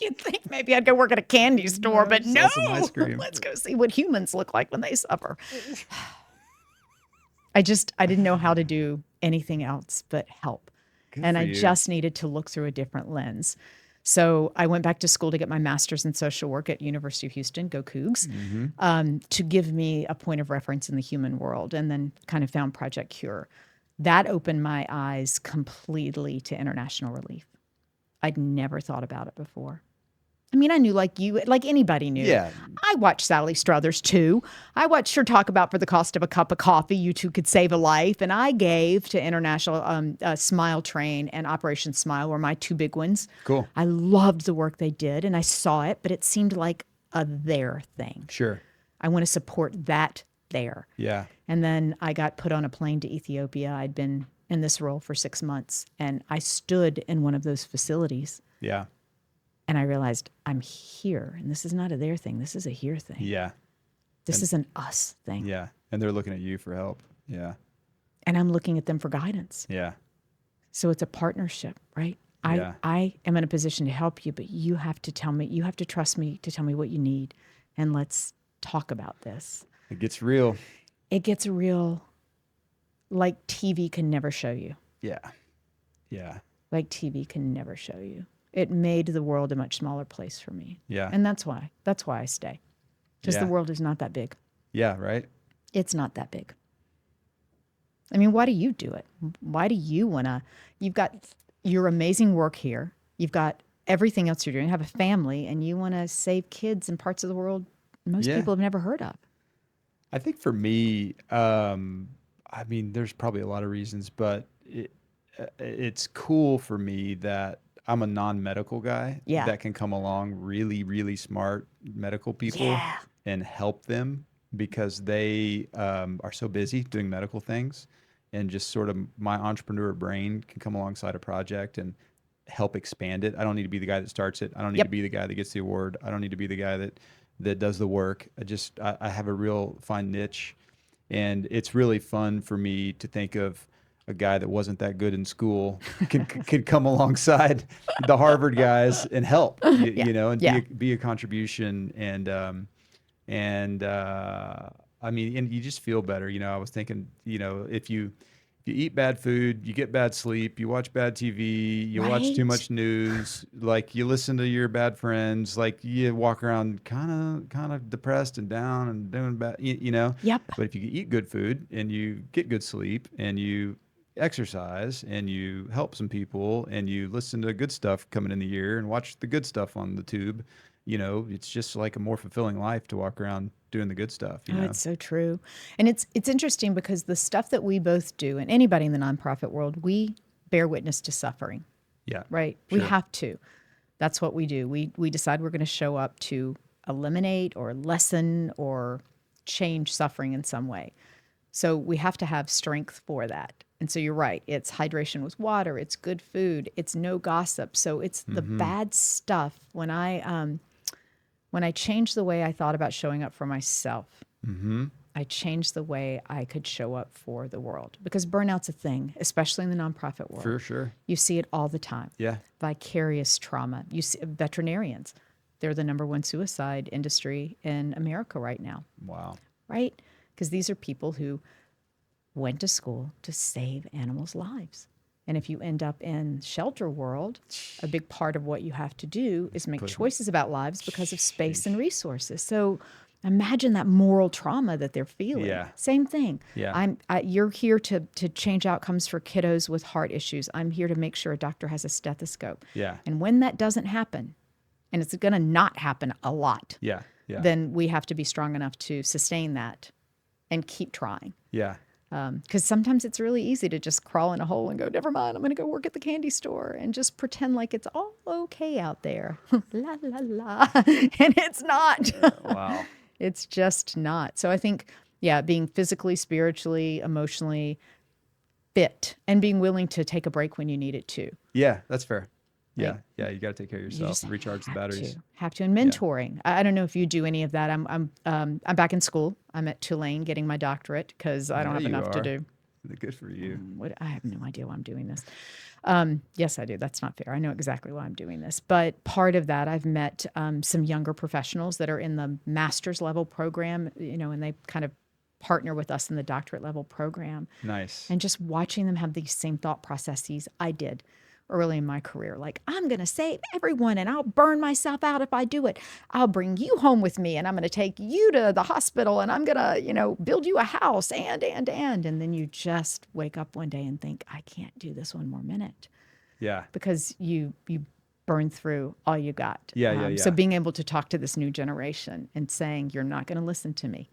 You'd think maybe I'd go work at a candy store, but no. Sell some ice cream. Let's go see what humans look like when they suffer. I didn't know how to do anything else but help. And for I you. just needed to look through a different lens. So I went back to school to get my master's in social work at University of Houston, go Cougs, to give me a point of reference in the human world, and then kind of found Project C.U.R.E. That opened my eyes completely to international relief. I'd never thought about it before. I mean, I knew, like anybody knew. Yeah. I watched Sally Struthers too. I watched her talk about, for the cost of a cup of coffee, you too could save a life. And I gave to International Smile Train and Operation Smile were my two big ones. Cool. I loved the work they did, and I saw it, but it seemed like a their thing. Sure. I want to support that there. Yeah. And then I got put on a plane to Ethiopia. I'd been in this role for 6 months, and I stood in one of those facilities. Yeah. And I realized I'm here, and this is not a their thing. This is a here thing. Yeah. This is an us thing. Yeah. And they're looking at you for help. Yeah. And I'm looking at them for guidance. Yeah. So it's a partnership, right? Yeah. I am in a position to help you, but you have to tell me, you have to trust me to tell me what you need. And let's talk about this. It gets real. It gets real, like TV can never show you. Yeah. Yeah. Like TV can never show you. It made the world a much smaller place for me. Yeah. And that's why I stay. Because Yeah. the world is not that big. Yeah. Right. It's not that big. I mean, why do you do it? Why do you want to? You've got your amazing work here. You've got everything else you're doing. You have a family, and you want to save kids in parts of the world most Yeah. people have never heard of. I think for me, I mean, there's probably a lot of reasons, but it's cool for me that I'm a non-medical guy Yeah. that can come along really, really smart medical people Yeah. and help them because they are so busy doing medical things, and just sort of my entrepreneur brain can come alongside a project and help expand it. I don't need to be the guy that starts it. I don't need to Yep. be the guy that gets the award. I don't need to be the guy that does the work. I have a real fine niche, and it's really fun for me to think of a guy that wasn't that good in school could come alongside the Harvard guys and help, Yeah. and Yeah. be a contribution. And I mean, and you just feel better. I was thinking, if you eat bad food, you get bad sleep, you watch bad TV, you watch too Right. much news, like you listen to your bad friends, like you walk around kind of depressed and down and doing bad, Yep. But if you eat good food and you get good sleep and you exercise and you help some people and you listen to good stuff coming in the year and watch the good stuff on the tube, it's just like a more fulfilling life to walk around doing the good stuff. Oh, it's so true. And it's interesting because the stuff that we both do, and anybody in the nonprofit world, we bear witness to suffering, Yeah, right? We sure. have to. That's what we do. We decide we're going to show up to eliminate or lessen or change suffering in some way. So we have to have strength for that. And so you're right. It's hydration with water. It's good food. It's no gossip. So it's the Mm-hmm. bad stuff. When I changed the way I thought about showing up for myself, Mm-hmm. I changed the way I could show up for the world because burnout's a thing, especially in the nonprofit For world. sure. You see it all the time. Yeah. Vicarious trauma. You see veterinarians. They're the number one suicide industry in America right now, Wow. right? Because these are people who went to school to save animals' lives. And if you end up in shelter world, a big part of what you have to do is make Put, choices about lives because of space and sheesh. resources. So imagine that moral trauma that they're feeling. Yeah. Same thing. Yeah. You're here to change outcomes for kiddos with heart issues. I'm here to make sure a doctor has a stethoscope. Yeah. And when that doesn't happen, and it's going to not happen a lot, Yeah. Yeah. then we have to be strong enough to sustain that and keep trying. Yeah. Because sometimes it's really easy to just crawl in a hole and go, never mind, I'm going to go work at the candy store and just pretend like it's all okay out there. La, la, la. And it's not. Wow. It's just not. So I think, yeah, being physically, spiritually, emotionally fit and being willing to take a break when you need it too. Yeah. That's fair. Yeah. Like, Yeah. You got to take care of you yourself just and recharge the batteries. have to. And mentoring. I don't know if you do any of that. I'm back in school. I'm at Tulane getting my doctorate because I don't Yeah, have you enough to are. do. Good for you. What I have no idea why I'm doing this. Yes, I do. That's not fair. I know exactly why I'm doing this. But part of that, I've met some younger professionals that are in the master's level program, and they kind of partner with us in the doctorate level program. Nice. And just watching them have these same thought processes I did early in my career. Like, I'm going to save everyone and I'll burn myself out if I do it. I'll bring you home with me and I'm going to take you to the hospital and I'm going to, build you a house and. And then you just wake up one day and think, I can't do this one more minute Yeah. because you burn through all you got. Yeah. Yeah. So Yeah. being able to talk to this new generation and saying, you're not going to listen to me.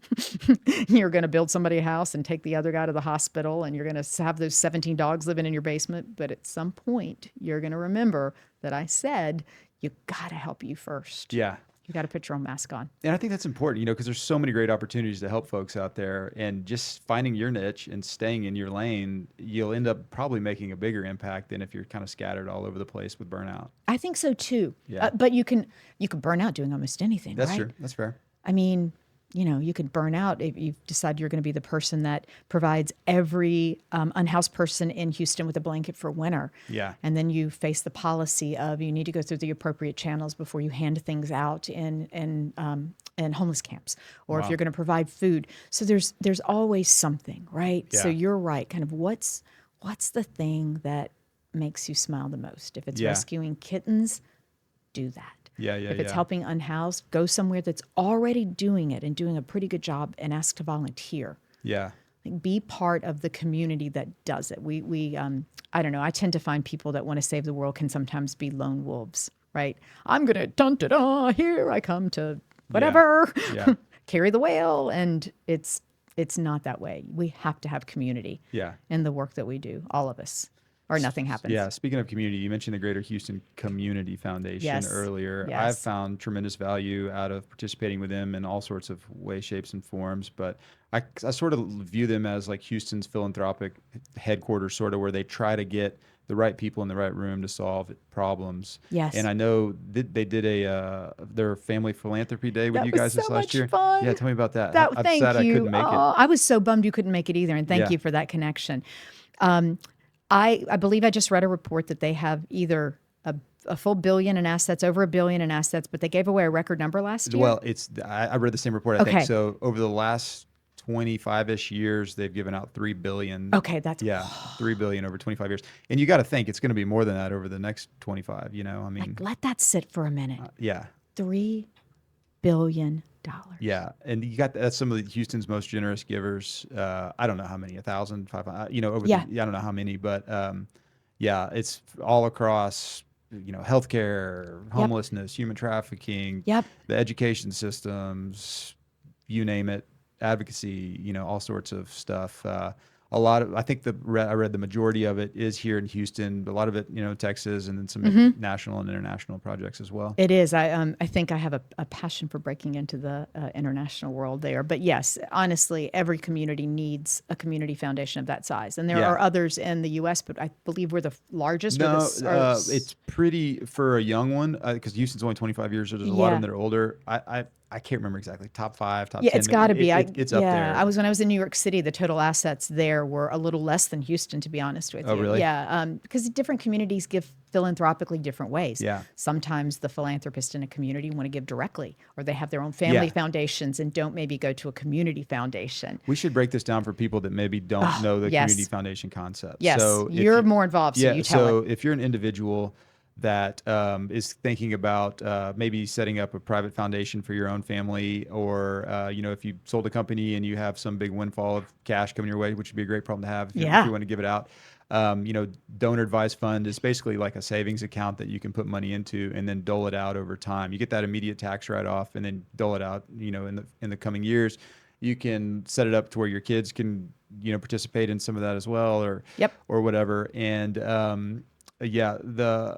You're going to build somebody a house and take the other guy to the hospital and you're going to have those 17 dogs living in your basement. But at some point, you're going to remember that I said, you got to help you first. Yeah. You got to put your own mask on. And I think that's important, because there's so many great opportunities to help folks out there, and just finding your niche and staying in your lane, you'll end up probably making a bigger impact than if you're kind of scattered all over the place with burnout. I think so too. Yeah. But you can burn out doing almost anything, That's right? true. That's fair. I mean, you could burn out if you decide you're going to be the person that provides every unhoused person in Houston with a blanket for winter. Yeah. And then you face the policy of you need to go through the appropriate channels before you hand things out in homeless camps, or if Wow. you're going to provide food. So there's always something, right? So Yeah. you're right. Kind of what's the thing that makes you smile the most? If it's Yeah. rescuing kittens, do that. Yeah. Yeah. If it's yeah. helping unhoused, go somewhere that's already doing it and doing a pretty good job and ask to volunteer. Yeah. Like, be part of the community that does it. I don't know, I tend to find people that want to save the world can sometimes be lone wolves, right? I'm going to dun-da-da, here I come to whatever, Yeah. carry the whale. And it's not that way. We have to have community Yeah. in the work that we do, all of us, or nothing happens. Yeah. Speaking of community, you mentioned the Greater Houston Community Foundation Yes. earlier. Yes. I've found tremendous value out of participating with them in all sorts of ways, shapes, and forms. But I sort of view them as like Houston's philanthropic headquarters, sort of, where they try to get the right people in the right room to solve problems. And Yes. I know they did their family philanthropy day with That you was guys so this last much year. Yeah, fun. tell me about that. That I'm sad thank I you. couldn't make it. Oh, I was so bummed you couldn't make it either, and thank Yeah. you for that connection. Um, I believe I just read a report that they have either a full billion in assets, over a billion in assets, but they gave away a record number last year. Well, I read the same report, I think. Okay. So over the last 25-ish years, they've given out 3 billion. Okay, that's Yeah, 3 billion over 25 years. And you got to think it's going to be more than that over the next 25, you know? I like mean, let that sit for a minute. yeah. $3 billion. Yeah, and you got that's some of Houston's most generous givers. I don't know how many, 1,000, 500, over Yeah. I don't know how many, but yeah, it's all across, healthcare, Yep. homelessness, human trafficking, Yep. the education systems, you name it, advocacy, all sorts of stuff. I think I read the majority of it is here in Houston, but a lot of it, Texas, and then some national and international projects as well. It is. I think I have a passion for breaking into the international world there. But yes, honestly, every community needs a community foundation of that size, and there Yeah. are others in the U.S. But I believe we're the largest. No, it's pretty for a young one because Houston's only 25 years, so there's a lot of them Yeah. that are older. I can't remember exactly top 5, top Yeah, 10. it's got to be. It's up there. When I was in New York City, the total assets there were a little less than Houston, to be honest with Oh, you. really? Yeah, because different communities give philanthropically different ways. Yeah. Sometimes the philanthropists in a community want to give directly, or they have their own family Yeah. foundations and don't maybe go to a community foundation. We should break this down for people that maybe don't know the yes. community foundation concept. Yes, So you're more involved, so you tell so it. if you're an individual that is thinking about maybe setting up a private foundation for your own family, or if you sold a company and you have some big windfall of cash coming your way, which would be a great problem to have if Yeah. you want to give it out. Donor advised fund is basically like a savings account that you can put money into and then dole it out over time. You get that immediate tax write off and then dole it out, in the coming years. You can set it up to where your kids can, participate in some of that as well, Yep. or whatever. And yeah, the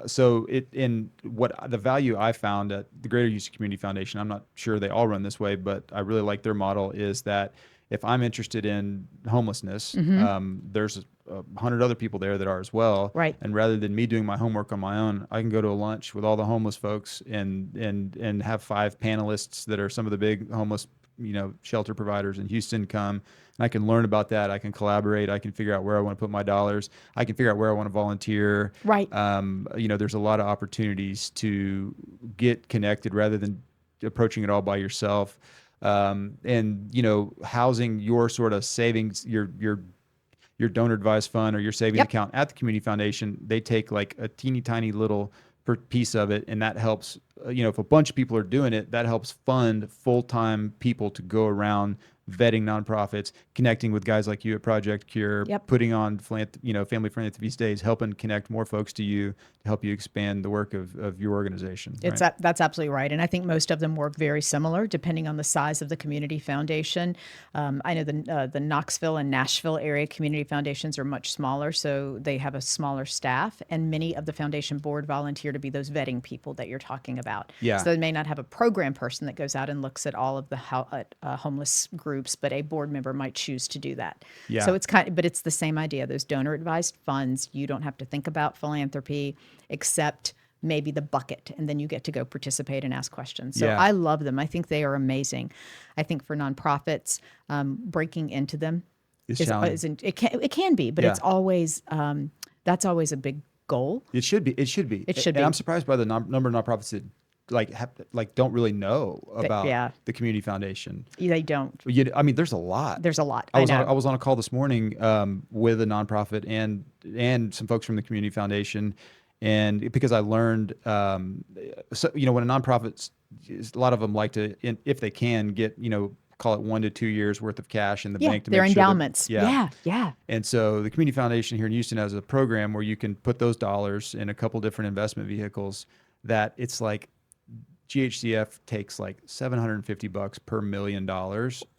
value I found at the Greater Houston Community Foundation, I'm not sure they all run this way, but I really like their model, is that if I'm interested in homelessness, there's 100 other people there that are as well. Right. And rather than me doing my homework on my own, I can go to a lunch with all the homeless folks and have 5 panelists that are some of the big homeless, shelter providers in Houston come, and I can learn about that. I can collaborate. I can figure out where I want to put my dollars. I can figure out where I want to volunteer. Right. There's a lot of opportunities to get connected rather than approaching it all by yourself. And housing your sort of savings, your donor advised fund or your savings Yep. account at the community foundation, they take like a teeny tiny little piece of it, and that helps. If a bunch of people are doing it, that helps fund full-time people to go around vetting nonprofits, connecting with guys like you at Project C.U.R.E, Yep. putting on family philanthropy days, helping connect more folks to you to help you expand the work of your organization. Right? That's absolutely right. And I think most of them work very similar depending on the size of the community foundation. I know the Knoxville and Nashville area community foundations are much smaller, so they have a smaller staff. And many of the foundation board volunteer to be those vetting people that you're talking about. Yeah. So they may not have a program person that goes out and looks at all of the homeless groups, but a board member might choose to do that. Yeah. So but it's the same idea. Those donor advised funds, you don't have to think about philanthropy except maybe the bucket, and then you get to go participate and ask questions. So Yeah. I love them. I think they are amazing. I think for nonprofits, breaking into them It's challenging. it can be, but Yeah. it's always that's always a big goal. It should be. It should be. It should And be. I'm surprised by the number of nonprofits that don't really know about yeah. the community foundation. They don't. I mean, there's a lot. There's a lot. I know. was on a call this morning with a nonprofit and some folks from the community foundation, and because I learned, when a nonprofit, a lot of them like to, if they can, get call it 1 to 2 years worth of cash in the bank to their make sure endowments. Yeah. And so the community foundation here in Houston has a program where you can put those dollars in a couple different investment vehicles. That it's like GHCF takes like $750 per $1 million.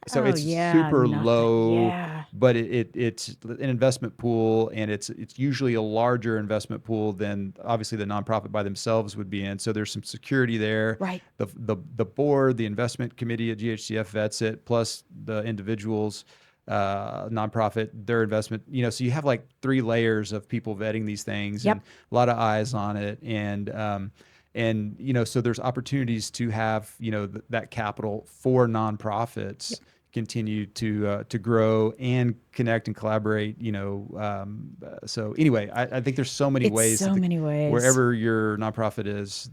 So it's super low, but it's an investment pool, and it's usually a larger investment pool than obviously the nonprofit by themselves would be in. So there's some security there. Right. The board, the investment committee at GHCF vets it, plus the individuals. nonprofit, their investment, so you have like 3 layers of people vetting these things and Yep. a lot of eyes on it. And so there's opportunities to have, that capital for nonprofits Yep. continue to grow and connect and collaborate, so anyway, I think there's so many It's ways so many ways. wherever your nonprofit is,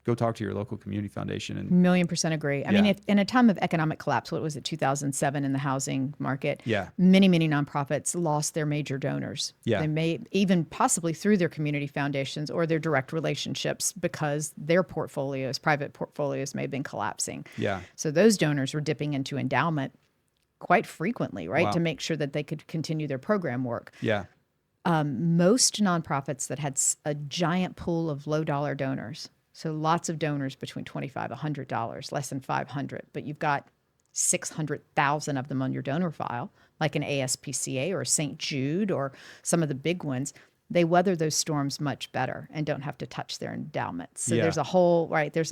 go talk to your local community foundation and Million percent agree. I mean, yeah, if in a time of economic collapse, what was it, 2007 in the housing market, yeah, many nonprofits lost their major donors. yeah, They may even possibly through their community foundations or their direct relationships because their portfolios, private portfolios, may have been collapsing. yeah. So those donors were dipping into endowment quite frequently, right, to Wow. make sure that they could continue their program work. Yeah. Most nonprofits that had a giant pool of low dollar donors, so lots of donors between $25, $100, less than 500, but you've got 600,000 of them on your donor file, like an ASPCA or a St. Jude or some of the big ones, they weather those storms much better and don't have to touch their endowments. So Yeah. there's a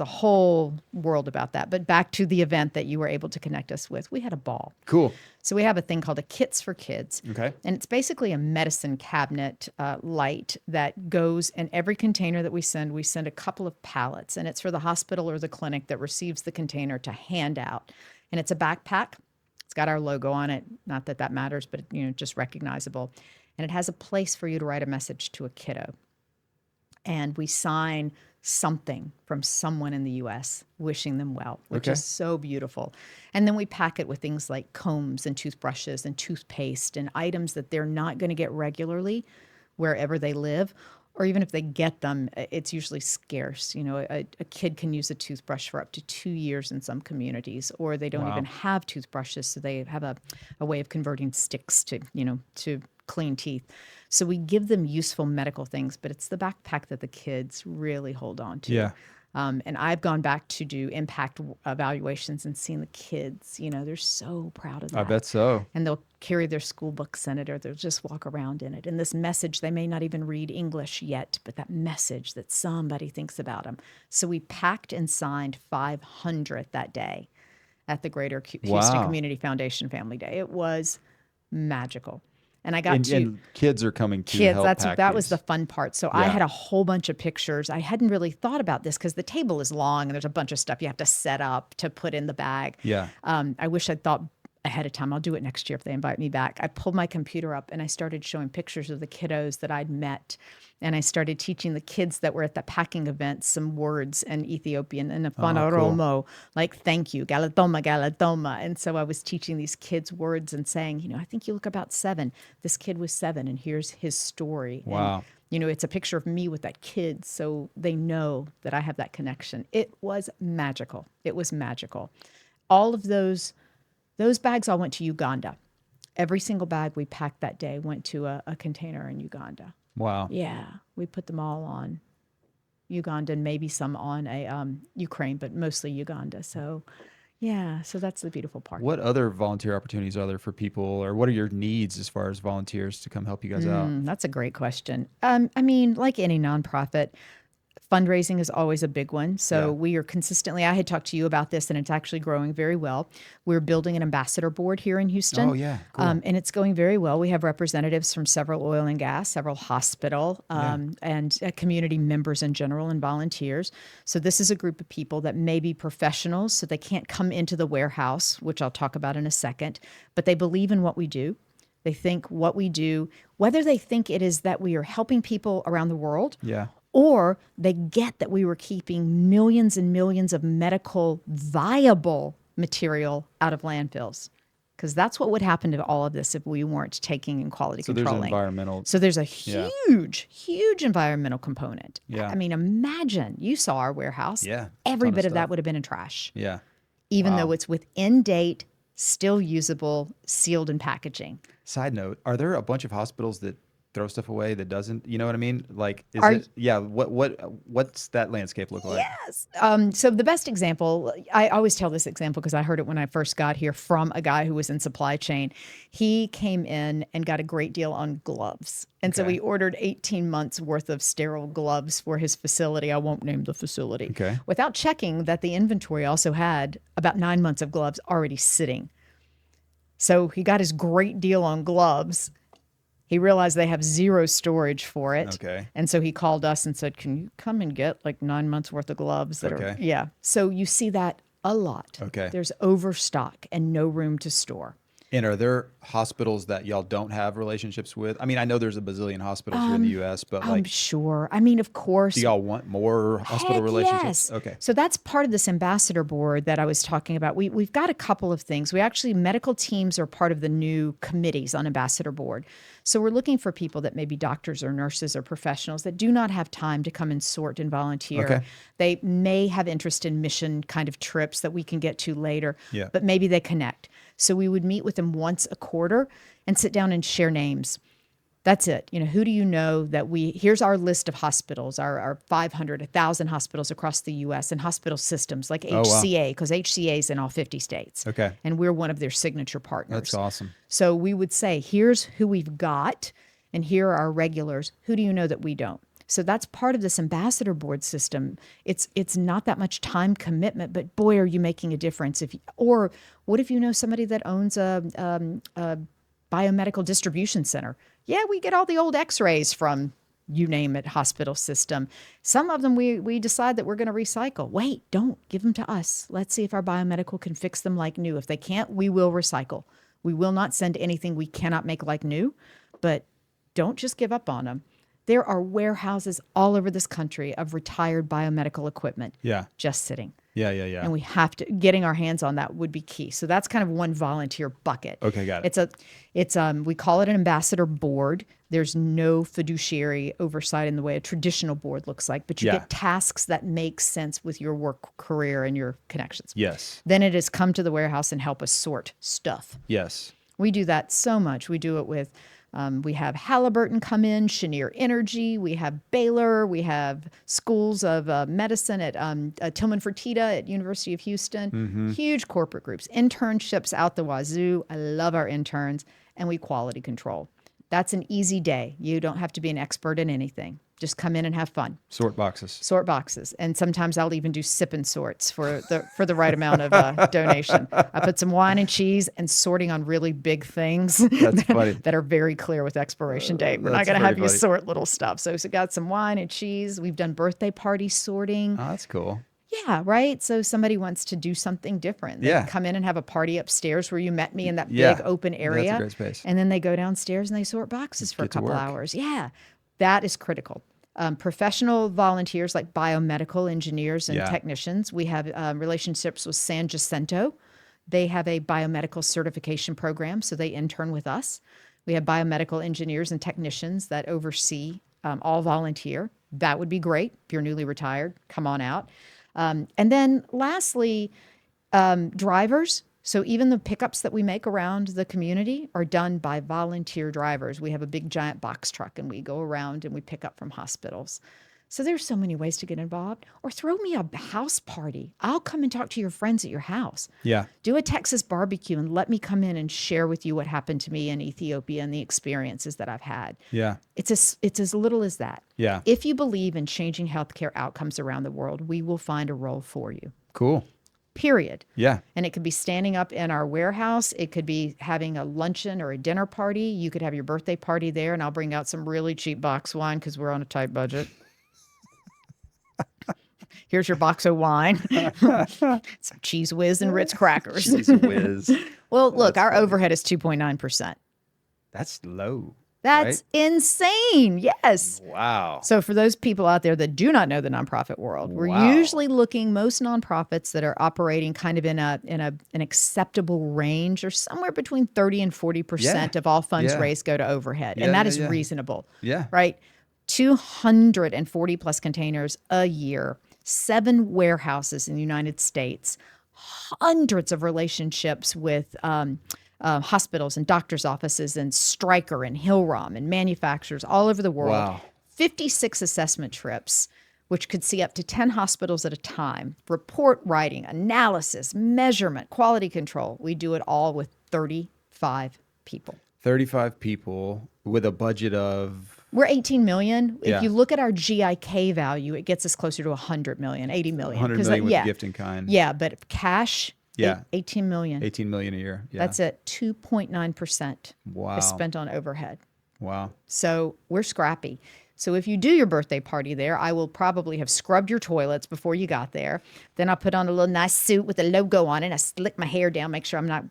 whole world about that. But back to the event that you were able to connect us with, we had a ball. Cool. So we have a thing called a Kits for Kids. Okay. And it's basically a medicine cabinet light that goes in every container that we send. We send a couple of pallets, and it's for the hospital or the clinic that receives the container to hand out. And it's a backpack. It's got our logo on it. Not that that matters, but just recognizable. And it has a place for you to write a message to a kiddo. And we sign something from someone in the US wishing them well, which Okay. is so beautiful. And then we pack it with things like combs and toothbrushes and toothpaste and items that they're not going to get regularly wherever they live. Or even if they get them, it's usually scarce. A kid can use a toothbrush for up to 2 years in some communities, or they don't Wow. even have toothbrushes, so they have a way of converting sticks to clean teeth. So we give them useful medical things, but it's the backpack that the kids really hold on to. Yeah. And I've gone back to do impact evaluations and seen the kids, they're so proud of that. I bet so. And they'll carry their school books in it, or they'll just walk around in it. And this message, they may not even read English yet, but that message that somebody thinks about them. So we packed and signed 500 that day at the Greater Houston Wow. Community Foundation Family Day. It was magical. And I got And kids are coming to kids, help pack that was the these. fun part. So I Yeah. had a whole bunch of pictures. I hadn't really thought about this because the table is long and there's a bunch of stuff you have to set up to put in the bag. Yeah. I wish I'd thought ahead of time. I'll do it next year if they invite me back. I pulled my computer up and I started showing pictures of the kiddos that I'd met. And I started teaching the kids that were at the packing event some words in Ethiopian and a Panaromo, like thank you, galatoma, galatoma. And so I was teaching these kids words and saying, I think you look about 7. This kid was 7 and here's his story. Wow. And, it's a picture of me with that kid. So they know that I have that connection. It was magical. It was magical. All of those bags all went to Uganda. Every single bag we packed that day went to a container in Uganda. Wow. Yeah, we put them all on Uganda and maybe some on Ukraine, but mostly Uganda. So, yeah, so that's the beautiful part. What other volunteer opportunities are there for people, or what are your needs as far as volunteers to come help you guys out? That's a great question. I mean, like any nonprofit, fundraising is always a big one. So Yeah. we are consistently, I had talked to you about this and it's actually growing very well. We're building an ambassador board here in Houston. Oh, yeah. Cool. And it's going very well. We have representatives from several oil and gas, several hospital, and community members in general and volunteers. So this is a group of people that may be professionals, so they can't come into the warehouse, which I'll talk about in a second, but they believe in what we do. They think what we do, whether they think it is that we are helping people around the world, Yeah. or they get that we were keeping millions and millions of medical viable material out of landfills. Because that's what would happen to all of this if we weren't taking and quality So there's controlling. environmental. So there's a Yeah. huge environmental component. Yeah. I mean, imagine you saw our warehouse. Yeah. Every Ton of bit of stuff. that would have been in trash, Yeah. even Wow. though it's within date, still usable, sealed in packaging. Side note: are there a bunch of hospitals that throw stuff away that doesn't? You know what I mean? Like, is Are- it? Yeah. What's that landscape look like? Yes. So the best example, I always tell this example because I heard it when I first got here from a guy who was in supply chain. He came in and got a great deal on gloves. And so Okay. we ordered 18 months worth of sterile gloves for his facility. I won't name the facility. Okay. Without checking that the inventory also had about 9 months of gloves already sitting. So he got his great deal on gloves. He realized they have zero storage for it. Okay. And so he called us and said, "Can you come and get like 9 months worth of gloves that are," Okay. yeah. So you see that a lot. Okay. There's overstock and no room to store. And are there hospitals that y'all don't have relationships with? I mean, I know there's a bazillion hospitals here in the U.S., but I'm like, sure. I mean, of do course. y'all want more hospital Heck relationships? yes. Okay. So that's part of this ambassador board that I was talking about. We've got a couple of things. We actually, medical teams are part of the new committees on ambassador board. So we're looking for people that may be doctors or nurses or professionals that do not have time to come and sort and volunteer. Okay. They may have interest in mission kind of trips that we can get to later, Yeah. but maybe they connect. So we would meet with them once a quarter and sit down and share names. That's it. You know, who do you know that here's our list of hospitals, our 500, 1,000 hospitals across the U.S. and hospital systems like Oh, wow. HCA, because HCA is in all 50 states. Okay. And we're one of their signature partners. That's awesome. So we would say, here's who we've got, and here are our regulars. Who do you know that we don't? So that's part of this ambassador board system. It's not that much time commitment, but boy, are you making a difference. Or what if you know somebody that owns a biomedical distribution center? Yeah, we get all the old X-rays from you name it hospital system. Some of them we decide that we're going to recycle. Wait, don't give them to us. Let's see if our biomedical can fix them like new. If they can't, we will recycle. We will not send anything we cannot make like new, but don't just give up on them. There are warehouses all over this country of retired biomedical equipment Yeah. just sitting. Yeah. And we have to getting our hands on that would be key. So that's kind of one volunteer bucket. Okay, got it. It's we call it an ambassador board. There's no fiduciary oversight in the way a traditional board looks like, but you Yeah. get tasks that make sense with your work career and your connections. Yes. Then it is come to the warehouse and help us sort stuff. Yes. We do that so much. We do it with, we have Halliburton come in, Cheniere Energy, we have Baylor, we have schools of medicine at Tillman Fertitta at University of Houston, huge corporate groups, internships out the wazoo. I love our interns, and we quality control. That's an easy day. You don't have to be an expert in anything. Just come in and have fun. Sort boxes. Sort boxes, and sometimes I'll even do sip and sorts for the right amount of donation. I put some wine and cheese and sorting on really big things That's funny. that are very clear with expiration date. We're not That's going to have pretty you funny. sort little stuff. So got some wine and cheese. We've done birthday party sorting. Oh, that's cool. Yeah, right. So somebody wants to do something different. They Yeah. come in and have a party upstairs where you met me in that Yeah. big open area. That's a great space. And then they go downstairs and they sort boxes for a Get to couple work. hours. Yeah, that is critical. Professional volunteers like biomedical engineers and Yeah. technicians. We have relationships with San Jacinto. They have a biomedical certification program, so they intern with us. We have biomedical engineers and technicians that oversee all volunteer. That would be great. If you're newly retired, come on out. And then lastly, drivers. So even the pickups that we make around the community are done by volunteer drivers. We have a big giant box truck and we go around and we pick up from hospitals. So there's so many ways to get involved. Or throw me a house party. I'll come and talk to your friends at your house. Yeah. Do a Texas barbecue and let me come in and share with you what happened to me in Ethiopia and the experiences that I've had. Yeah. It's as little as that. Yeah. If you believe in changing healthcare outcomes around the world, we will find a role for you. Cool. Period. Yeah. And it could be standing up in our warehouse. It could be having a luncheon or a dinner party. You could have your birthday party there, and I'll bring out some really cheap box wine because we're on a tight budget. Here's your box of wine, some Cheese Whiz and Ritz crackers. Cheese Whiz. Well, look, That's our funny. overhead is 2.9%. That's low. That's insane. Yes. Wow. So for those people out there that do not know the nonprofit world, we're Wow. usually looking most nonprofits that are operating kind of in an acceptable range or somewhere between 30 and 40% of all funds Yeah. raised go to overhead. Yeah, And that yeah, is yeah. reasonable. Yeah. Right? 240 plus containers a year, 7 warehouses in the United States, hundreds of relationships with hospitals and doctors' offices and Stryker and Hillrom and manufacturers all over the world. Wow. 56 assessment trips, which could see up to 10 hospitals at a time, report writing, analysis, measurement, quality control. We do it all with 35 people. 35 people with a budget of We're 18 million. Yeah. If you look at our GIK value, it gets us closer to 100 million, 80 million. 100 'Cause million with yeah, gift in kind. yeah, but cash Yeah. 18 million. 18 million a year. Yeah. That's it. 2.9% is Wow. spent on overhead. Wow. So we're scrappy. So if you do your birthday party there, I will probably have scrubbed your toilets before you got there. Then I'll put on a little nice suit with a logo on it. I slick my hair down, make sure I'm not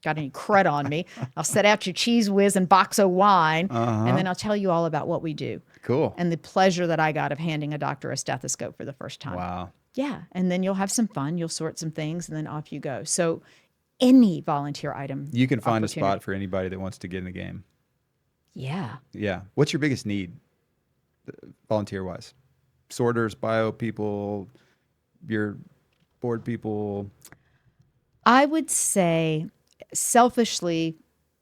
got any crud on me. I'll set out your Cheese Whiz and box of wine, and then I'll tell you all about what we do Cool. and the pleasure that I got of handing a doctor a stethoscope for the first time. Wow. Yeah, and then you'll have some fun. You'll sort some things, and then off you go. So any volunteer item. You can find a opportunity. spot for anybody that wants to get in the game. Yeah. Yeah. What's your biggest need, volunteer wise? Sorters, bio people, your board people. I would say selfishly,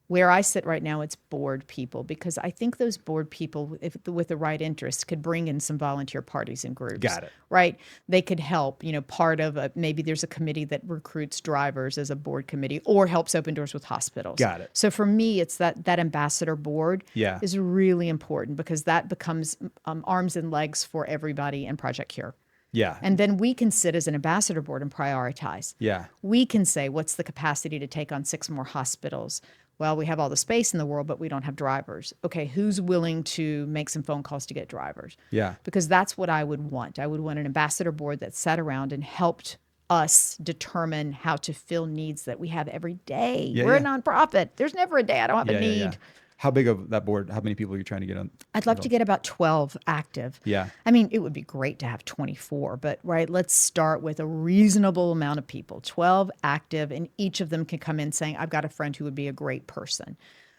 where I sit right now, it's board people, because I think those board people, if with the right interest, could bring in some volunteer parties and groups. Got it. Right? They could help, part of maybe there's a committee that recruits drivers as a board committee or helps open doors with hospitals. Got it. So for me, it's that ambassador board Yeah. is really important, because that becomes arms and legs for everybody in Project C.U.R.E. Yeah. And then we can sit as an ambassador board and prioritize. Yeah. We can say, what's the capacity to take on 6 more hospitals? Well, we have all the space in the world, but we don't have drivers. Okay, who's willing to make some phone calls to get drivers? Yeah. Because that's what I would want. I would want an ambassador board that sat around and helped us determine how to fill needs that we have every day. Yeah, We're yeah. a nonprofit. There's never a day I don't have Yeah. a need. Yeah. How big of that board? How many people are you trying to get on? I'd love to get about 12 active. Yeah. I mean, it would be great to have 24, but let's start with a reasonable amount of people, 12 active, and each of them can come in saying, I've got a friend who would be a great person.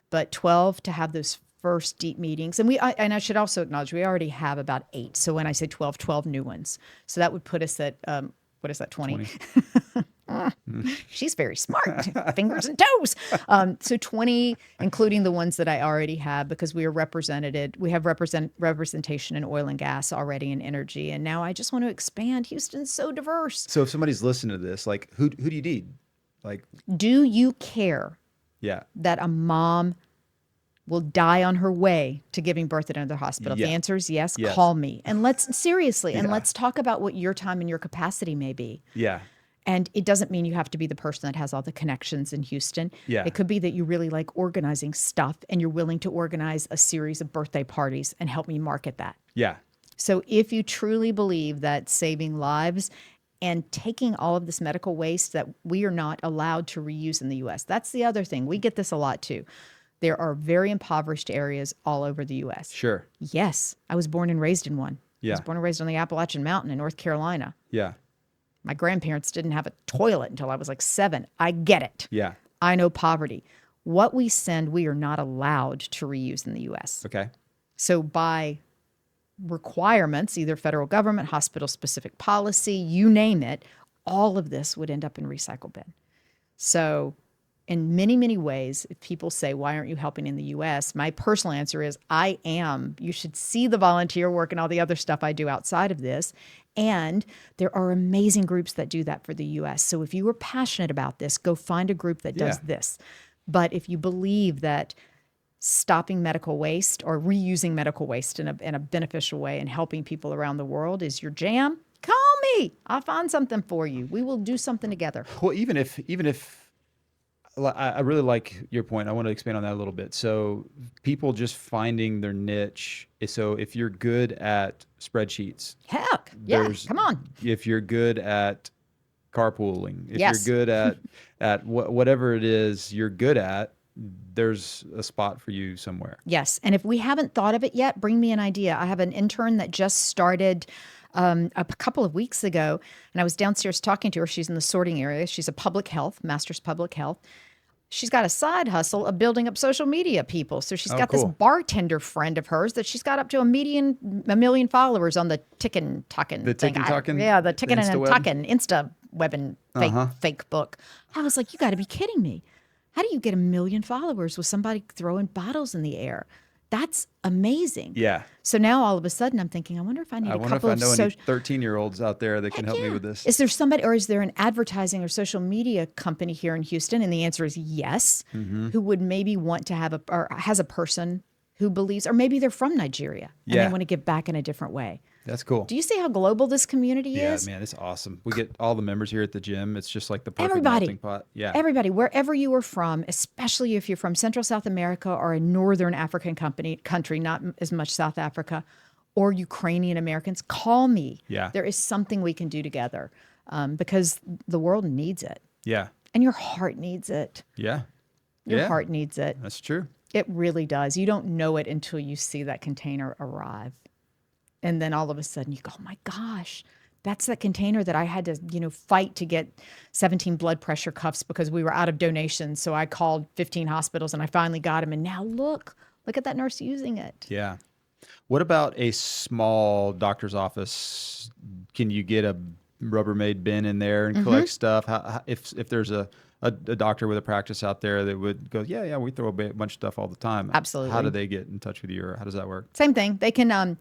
But 12 to have those first deep meetings. And I should also acknowledge we already have about 8. So when I say 12 new ones. So that would put us at, what is that, 20? She's very smart, fingers and toes. So 20, including the ones that I already have, because we are represented. We have representation in oil and gas already, and energy. And now I just want to expand. Houston's so diverse. So if somebody's listening to this, like, who do you need? Like, Do you care yeah. that a mom will die on her way to giving birth at another hospital? If Yeah. the answer is yes, Yes. call me. And let's seriously, and Yeah. let's talk about what your time and your capacity may be. Yeah. And it doesn't mean you have to be the person that has all the connections in Houston. Yeah. It could be that you really like organizing stuff and you're willing to organize a series of birthday parties and help me market that. Yeah. So if you truly believe that saving lives and taking all of this medical waste that we are not allowed to reuse in the U.S., that's the other thing. We get this a lot too. There are very impoverished areas all over the U.S. Sure. Yes, I was born and raised in one. I Yeah. was born and raised on the Appalachian Mountain in North Carolina. Yeah. My grandparents didn't have a toilet until I was like 7. I get it. Yeah. I know poverty. What we send, we are not allowed to reuse in the U.S. Okay. So by requirements, either federal government, hospital-specific policy, you name it, all of this would end up in recycle bin. So in many, many ways, if people say, why aren't you helping in the U.S., my personal answer is, I am. You should see the volunteer work and all the other stuff I do outside of this. And there are amazing groups that do that for the U.S. So if you are passionate about this, go find a group that does this. But if you believe that stopping medical waste or reusing medical waste in a beneficial way and helping people around the world is your jam, call me. I'll find something for you. We will do something together. Well, even if I really like your point. I want to expand on that a little bit. So people just finding their niche. So if you're good at spreadsheets, Heck, yeah, there's- come on. if you're good at carpooling, if Yes. you're good at whatever it is you're good at, there's a spot for you somewhere. Yes. And if we haven't thought of it yet, bring me an idea. I have an intern that just started a couple of weeks ago, and I was downstairs talking to her. She's in the sorting area. She's a master's public health. She's got a side hustle of building up social media people. So she's got this cool. bartender friend of hers that she's got up to a million followers on the Tickin' Talkin' The thing. Tickin' Talkin'? Yeah, the Tickin' and Instaweb? Talkin' Insta webbing fake book. I was like, you got to be kidding me. How do you get 1 million followers with somebody throwing bottles in the air? That's amazing. Yeah. So now all of a sudden I'm thinking, I wonder if I need I a wonder if couple I of know any social. 13-year-olds out there that can help me Yeah. with this. Is there somebody, or is there an advertising or social media company here in Houston? And the answer is yes. Mm-hmm. Who would maybe want to have or has a person who believes, or maybe they're from Nigeria and Yeah. they want to give back in a different way. That's cool. Do you see how global this community Yeah, is? man, it's awesome. We get all the members here at the gym. It's just like the perfect melting Everybody, pot. Yeah. everybody, wherever you are from, especially if you're from Central South America or a Northern African country, not as much South Africa, or Ukrainian Americans, call me. Yeah. There is something we can do together because the world needs it. Yeah. And your heart needs it. Yeah. Your Yeah. heart needs it. That's true. It really does. You don't know it until you see that container arrive. And then all of a sudden you go, oh my gosh, that's that container that I had to, fight to get 17 blood pressure cuffs because we were out of donations. So I called 15 hospitals and I finally got them. And now look at that nurse using it. Yeah. What about a small doctor's office? Can you get a Rubbermaid bin in there and collect stuff? If there's a doctor with a practice out there that would go, yeah, we throw a bunch of stuff all the time. Absolutely. How do they get in touch with you, or how does that work? Same thing. They can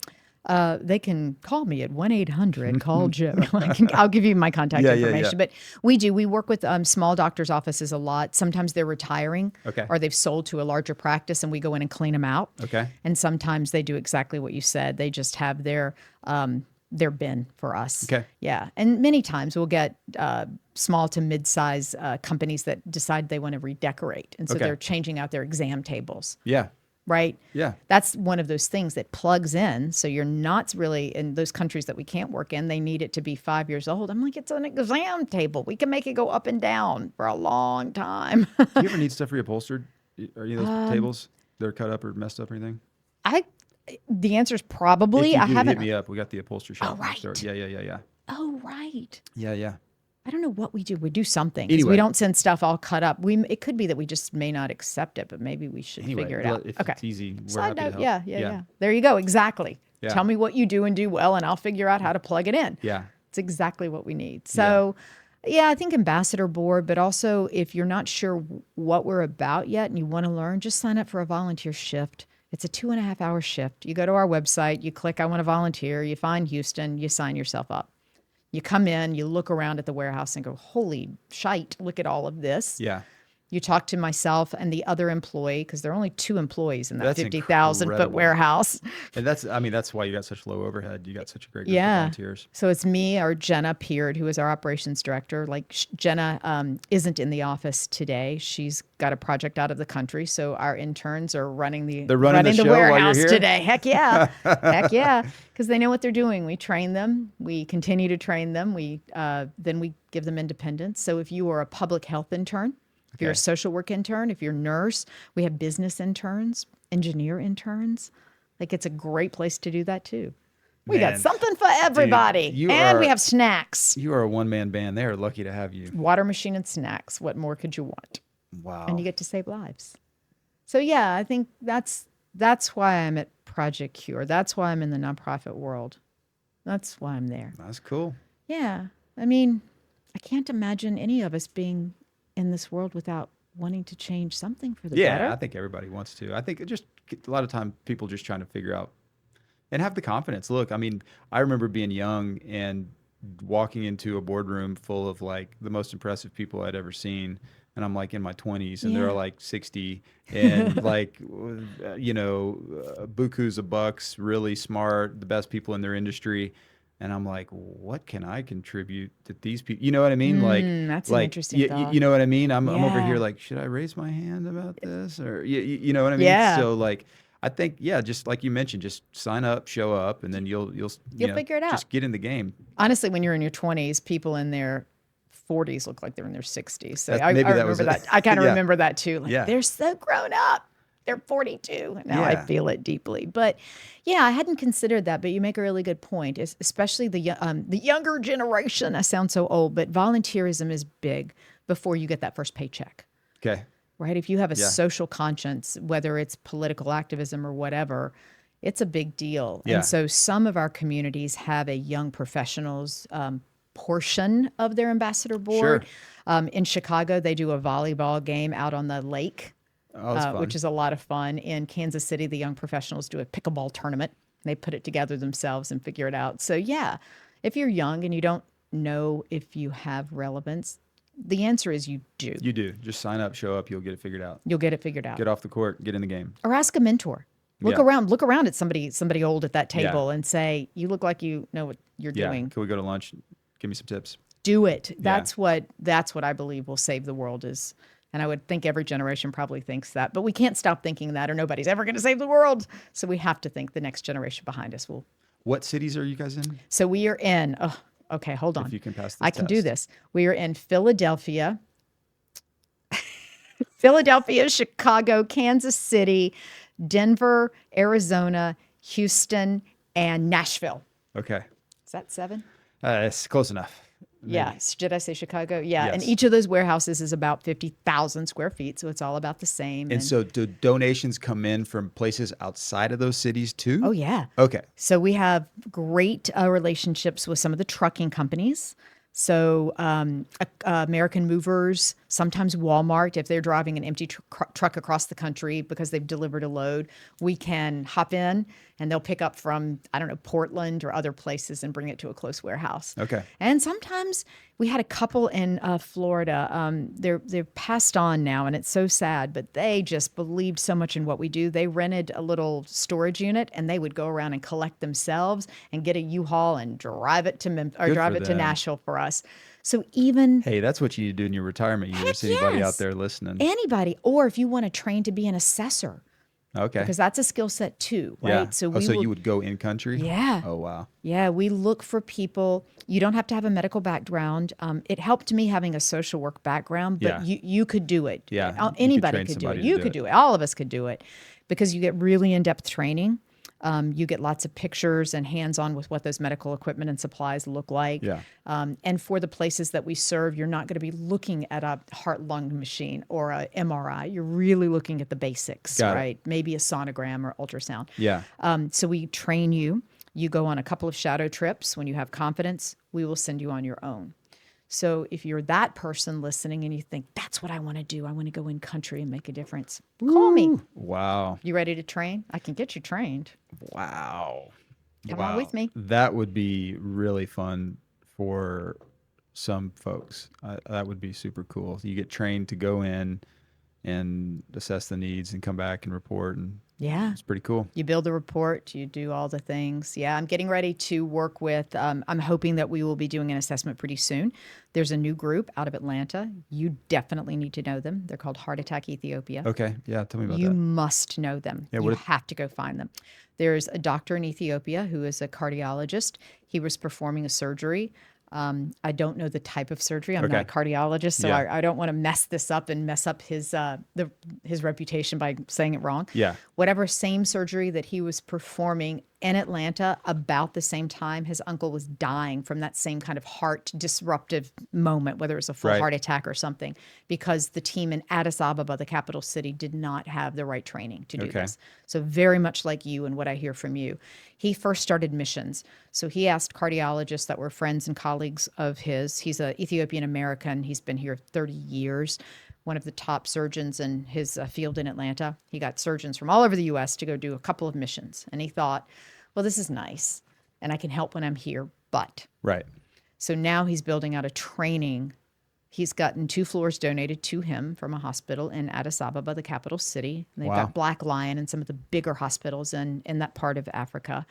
call me at 1-800-CALL-JOE. I'll give you my contact information. But we work with small doctors' offices a lot. Sometimes they're retiring Okay. or they've sold to a larger practice and we go in and clean them out. Okay. And sometimes they do exactly what you said. They just have their bin for us. Okay. Yeah. And many times we'll get small to mid-size companies that decide they want to redecorate. And so Okay. they're changing out their exam tables. Yeah. Right? Yeah. That's one of those things that plugs in. So you're not really in those countries that we can't work in. They need it to be 5 years old. I'm like, it's an exam table. We can make it go up and down for a long time. Do you ever need stuff reupholstered? Are any of those tables that are cut up or messed up or anything? The answer is probably. If you I do, haven't. hit me up. We got the upholstery shop. Oh, right. next door. Yeah. Oh, right. Yeah. I don't know what we do. We do something. 'Cause Anyway. we don't send stuff all cut up. It could be that we just may not accept it, but maybe we should figure it out. If Okay. it's easy, we're Side happy to note. help. Yeah. There you go. Exactly. Yeah. Tell me what you do and do well, and I'll figure out how to plug it in. Yeah. It's exactly what we need. So, yeah, I think ambassador board, but also if you're not sure what we're about yet and you want to learn, just sign up for a volunteer shift. It's a 2.5-hour shift. You go to our website, you click, I want to volunteer, you find Houston, you sign yourself up. You come in, you look around at the warehouse and go, holy shite, look at all of this. Yeah. You talk to myself and the other employee, because there are only 2 employees in that That's 50,000 foot incredible. warehouse. And that's why you got such low overhead. You got such a great group of Yeah. volunteers. So it's me or Jenna Peard, who is our operations director. Jenna isn't in the office today. She's got a project out of the country. So our interns are running the They're running the show while you're warehouse here? today. Heck yeah. Heck yeah. Because they know what they're doing. We train them. We continue to train them. Then we give them independence. So if you are a public health intern, if you're a Okay. social work intern, if you're a nurse, we have business interns, engineer interns. It's a great place to do that too. We got Man, something for everybody. you And we are- have snacks. You are a one-man band. They're lucky to have you. Water machine and snacks. What more could you want? Wow. And you get to save lives. So yeah, I think that's why I'm at Project C.U.R.E. That's why I'm in the nonprofit world. That's why I'm there. That's cool. Yeah. I mean, I can't imagine any of us being in this world without wanting to change something for the Yeah, better. I think everybody wants to. I think it just a lot of time people just trying to figure out and have the confidence. Look, I mean, I remember being young and walking into a boardroom full of the most impressive people I'd ever seen. And I'm in my 20s and Yeah. they're 60 and bukus of bucks, really smart, the best people in their industry. And I'm like, what can I contribute that these people, you know what I mean? That's an interesting thought. you know what I mean? I'm over Yeah. here should I raise my hand about this? Or, you know what I mean? Yeah. So I think, just like you mentioned, just sign up, show up, and then you'll figure it out. Just get in the game. Honestly, when you're in your 20s, people in their 40s look like they're in their 60s. So That- I maybe that remember was it. that. I kind of Yeah. remember that too. Yeah. They're so grown up. They're 42. Now I Yeah. feel it deeply. But yeah, I hadn't considered that. But you make a really good point, especially the younger generation. I sound so old, but volunteerism is big before you get that first paycheck. Okay. Right? If you have a Yeah. social conscience, whether it's political activism or whatever, it's a big deal. Yeah. And so some of our communities have a young professionals portion of their ambassador board. Sure. In Chicago, they do a volleyball game out on the lake, Oh, that's fun. which is a lot of fun. In Kansas City, the young professionals do a pickleball tournament. They put it together themselves and figure it out. So yeah, if you're young and you don't know if you have relevance, the answer is you do. You do. Just sign up, show up, you'll get it figured out. You'll get it figured out. Get off the court, get in the game. Or ask a mentor. Look Yeah. around. Look around at somebody old at that Yeah. table and say, "You look like you know what you're Yeah. doing. Can we go to lunch? Give me some tips. Do it." Yeah. That's what I believe will save the world is. And I would think every generation probably thinks that, but we can't stop thinking that, or nobody's ever going to save the world. So we have to think the next generation behind us will. What cities are you guys in? So we are in. Oh, okay, hold If on. you can pass this I can do test. this. We are in Philadelphia, Chicago, Kansas City, Denver, Arizona, Houston, and Nashville. Okay. Is that 7? It's close enough. Yeah. Maybe. Did I say Chicago? Yeah. And Yes. each of those warehouses is about 50,000 square feet. So it's all about the same. And so do donations come in from places outside of those cities Oh, too? yeah. Okay. So we have great relationships with some of the trucking companies. So American Movers, sometimes Walmart, if they're driving an empty truck across the country because they've delivered a load, we can hop in and they'll pick up from, I don't know, Portland or other places and bring it to a close warehouse. Okay. And sometimes we had a couple in Florida. They're passed on now, and it's so sad, but they just believed so much in what we do. They rented a little storage unit, and they would go around and collect themselves and get a U-Haul and drive it to drive for it to them. Nashville for us. So even Hey, that's what you need to do in your retirement years. Anybody out yes, there listening? anybody, or if you want to train to be an assessor, Okay. because that's a skill set too, right? Yeah. So Oh, so you would go in country? yeah. Oh, wow. Yeah, we look for people. You don't have to have a medical background. It helped me having a social work background, but Yeah. you could do it. Yeah, you could Anybody train could do it. somebody to You do could it. do it. All of us could do it because you get really in-depth training. You get lots of pictures and hands-on with what those medical equipment and supplies look like. Yeah. And for the places that we serve, you're not going to be looking at a heart-lung machine or a MRI. You're really looking at the basics, Got it. right? Maybe a sonogram or ultrasound. Yeah. So we train you. You go on a couple of shadow trips. When you have confidence, we will send you on your own. So if you're that person listening and you think, that's what I want to do, I want to go in country and make a difference, call me. Wow. You ready to train? I can get you trained. Wow. Come on with me. That would be really fun for some folks. That would be super cool. You get trained to go in and assess the needs and come back and report, and Yeah. it's pretty cool. You build the report, you do all the things. Yeah, I'm getting ready to work with, I'm hoping that we will be doing an assessment pretty soon. There's a new group out of Atlanta. You definitely need to know them. They're called Heart Attack Ethiopia. Okay. Yeah. Tell me about You that. must know them. Yeah, You what- have to go find them. There's a doctor in Ethiopia who is a cardiologist. He was performing a surgery. I don't know the type of surgery. I'm not a Okay. cardiologist, so Yeah. I don't want to mess this up and mess up his reputation by saying it wrong. Yeah. Whatever same surgery that he was performing in Atlanta about the same time, his uncle was dying from that same kind of heart disruptive moment, whether it was a full Right. heart attack or something, because the team in Addis Ababa, the capital city, did not have the right training to do Okay. this. So very much like you and what I hear from you. He first started missions. So he asked cardiologists that were friends and colleagues of his. He's an Ethiopian American. He's been here 30 years. One of the top surgeons in his field in Atlanta. He got surgeons from all over the U.S. to go do a couple of missions. And he thought, well, this is nice and I can help when I'm here, but. Right. So now he's building out a training. He's gotten 2 floors donated to him from a hospital in Addis Ababa, the capital city. And they've Wow. got Black Lion and some of the bigger hospitals in that part of Africa.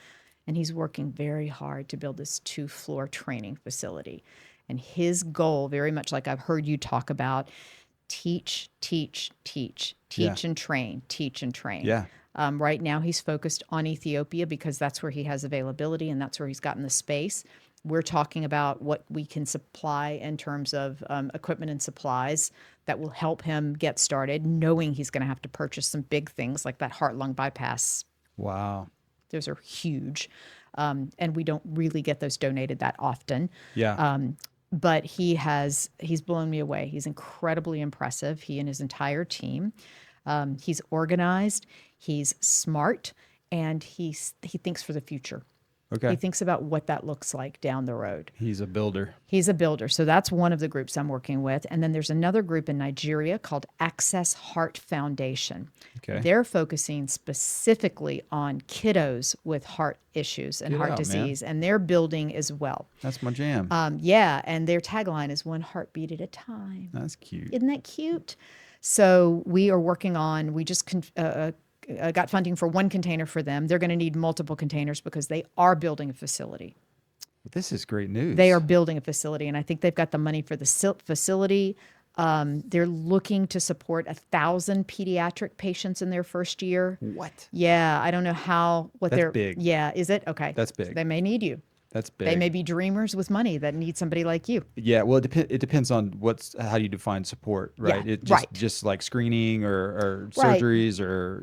And he's working very hard to build this 2-floor training facility. And his goal, very much like I've heard you talk about, teach, teach, teach, teach Yeah. and train, teach and train. Yeah. Right now, he's focused on Ethiopia because that's where he has availability and that's where he's gotten the space. We're talking about what we can supply in terms of equipment and supplies that will help him get started, knowing he's going to have to purchase some big things like that heart-lung bypass. Wow. Those are huge. And we don't really get those donated that often. Yeah. But he's blown me away. He's incredibly impressive. He and his entire team. He's organized, he's smart, and he thinks for the future. Okay. He thinks about what that looks like down the road. He's a builder. He's a builder. So that's one of the groups I'm working with. And then there's another group in Nigeria called Access Heart Foundation. Okay. They're focusing specifically on kiddos with heart issues and Get heart out, man. disease, and they're building as well. That's my jam. Yeah, and their tagline is one heartbeat at a time. That's cute. Isn't that cute? So we are working on, we just got funding for one container for them. They're going to need multiple containers because they are building a facility. This is great They are news. building a facility, and I think they've got the money for the facility. They're looking to support 1,000 pediatric patients in their first year. What? Yeah, I don't know what That's they're. big. Yeah, is it okay? That's So big. they may need you. That's They may big. be dreamers with money that need somebody like you. Yeah, well, it depends on how you define support, Yeah, right? It right, just like screening or right, surgeries or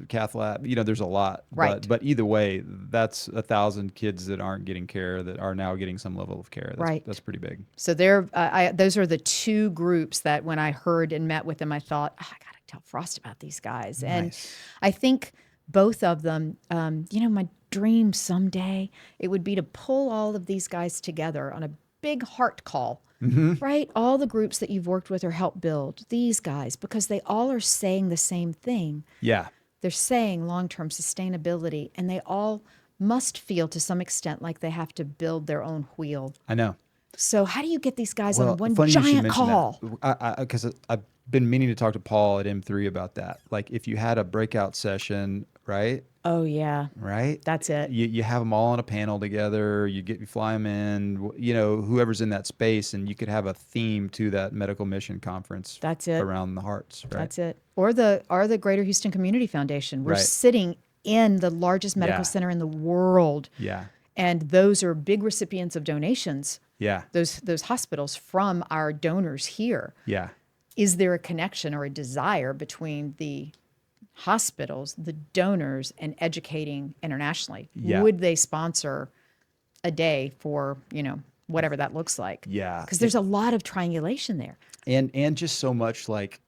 cath lab. There's a lot, right, but either way, that's 1,000 kids that aren't getting care that are now getting some level of care. That's right. pretty big. So those are the two groups that when I heard and met with them, I thought, "Oh, I got to tell Frost about these guys." And Nice. I think both of them, my dream someday, it would be to pull all of these guys together on a big heart call, right? All the groups that you've worked with or helped build, these guys, because they all are saying the same thing. Yeah, They're saying long-term sustainability, and they all must feel to some extent like they have to build their own wheel. I know. So how do you get these guys on Well, one funny you should giant mention that. call? Because I've been meaning to talk to Paul at M3 about that. Like, if you had a breakout session, right? Oh yeah, Right? that's it. You have them all on a panel together. You fly them in. Whoever's in that space, and you could have a theme to that medical mission conference That's it. around the hearts, right? That's it. Or the Greater Houston Community Foundation. We're Right. sitting in the largest medical Yeah. center in the world, Yeah. and those are big recipients of donations. Yeah. Those hospitals from our donors here. Yeah. Is there a connection or a desire between the hospitals, the donors, and educating internationally? Yeah. Would they sponsor a day for, whatever that looks like? Yeah. Because there's a lot of triangulation there. And just so much like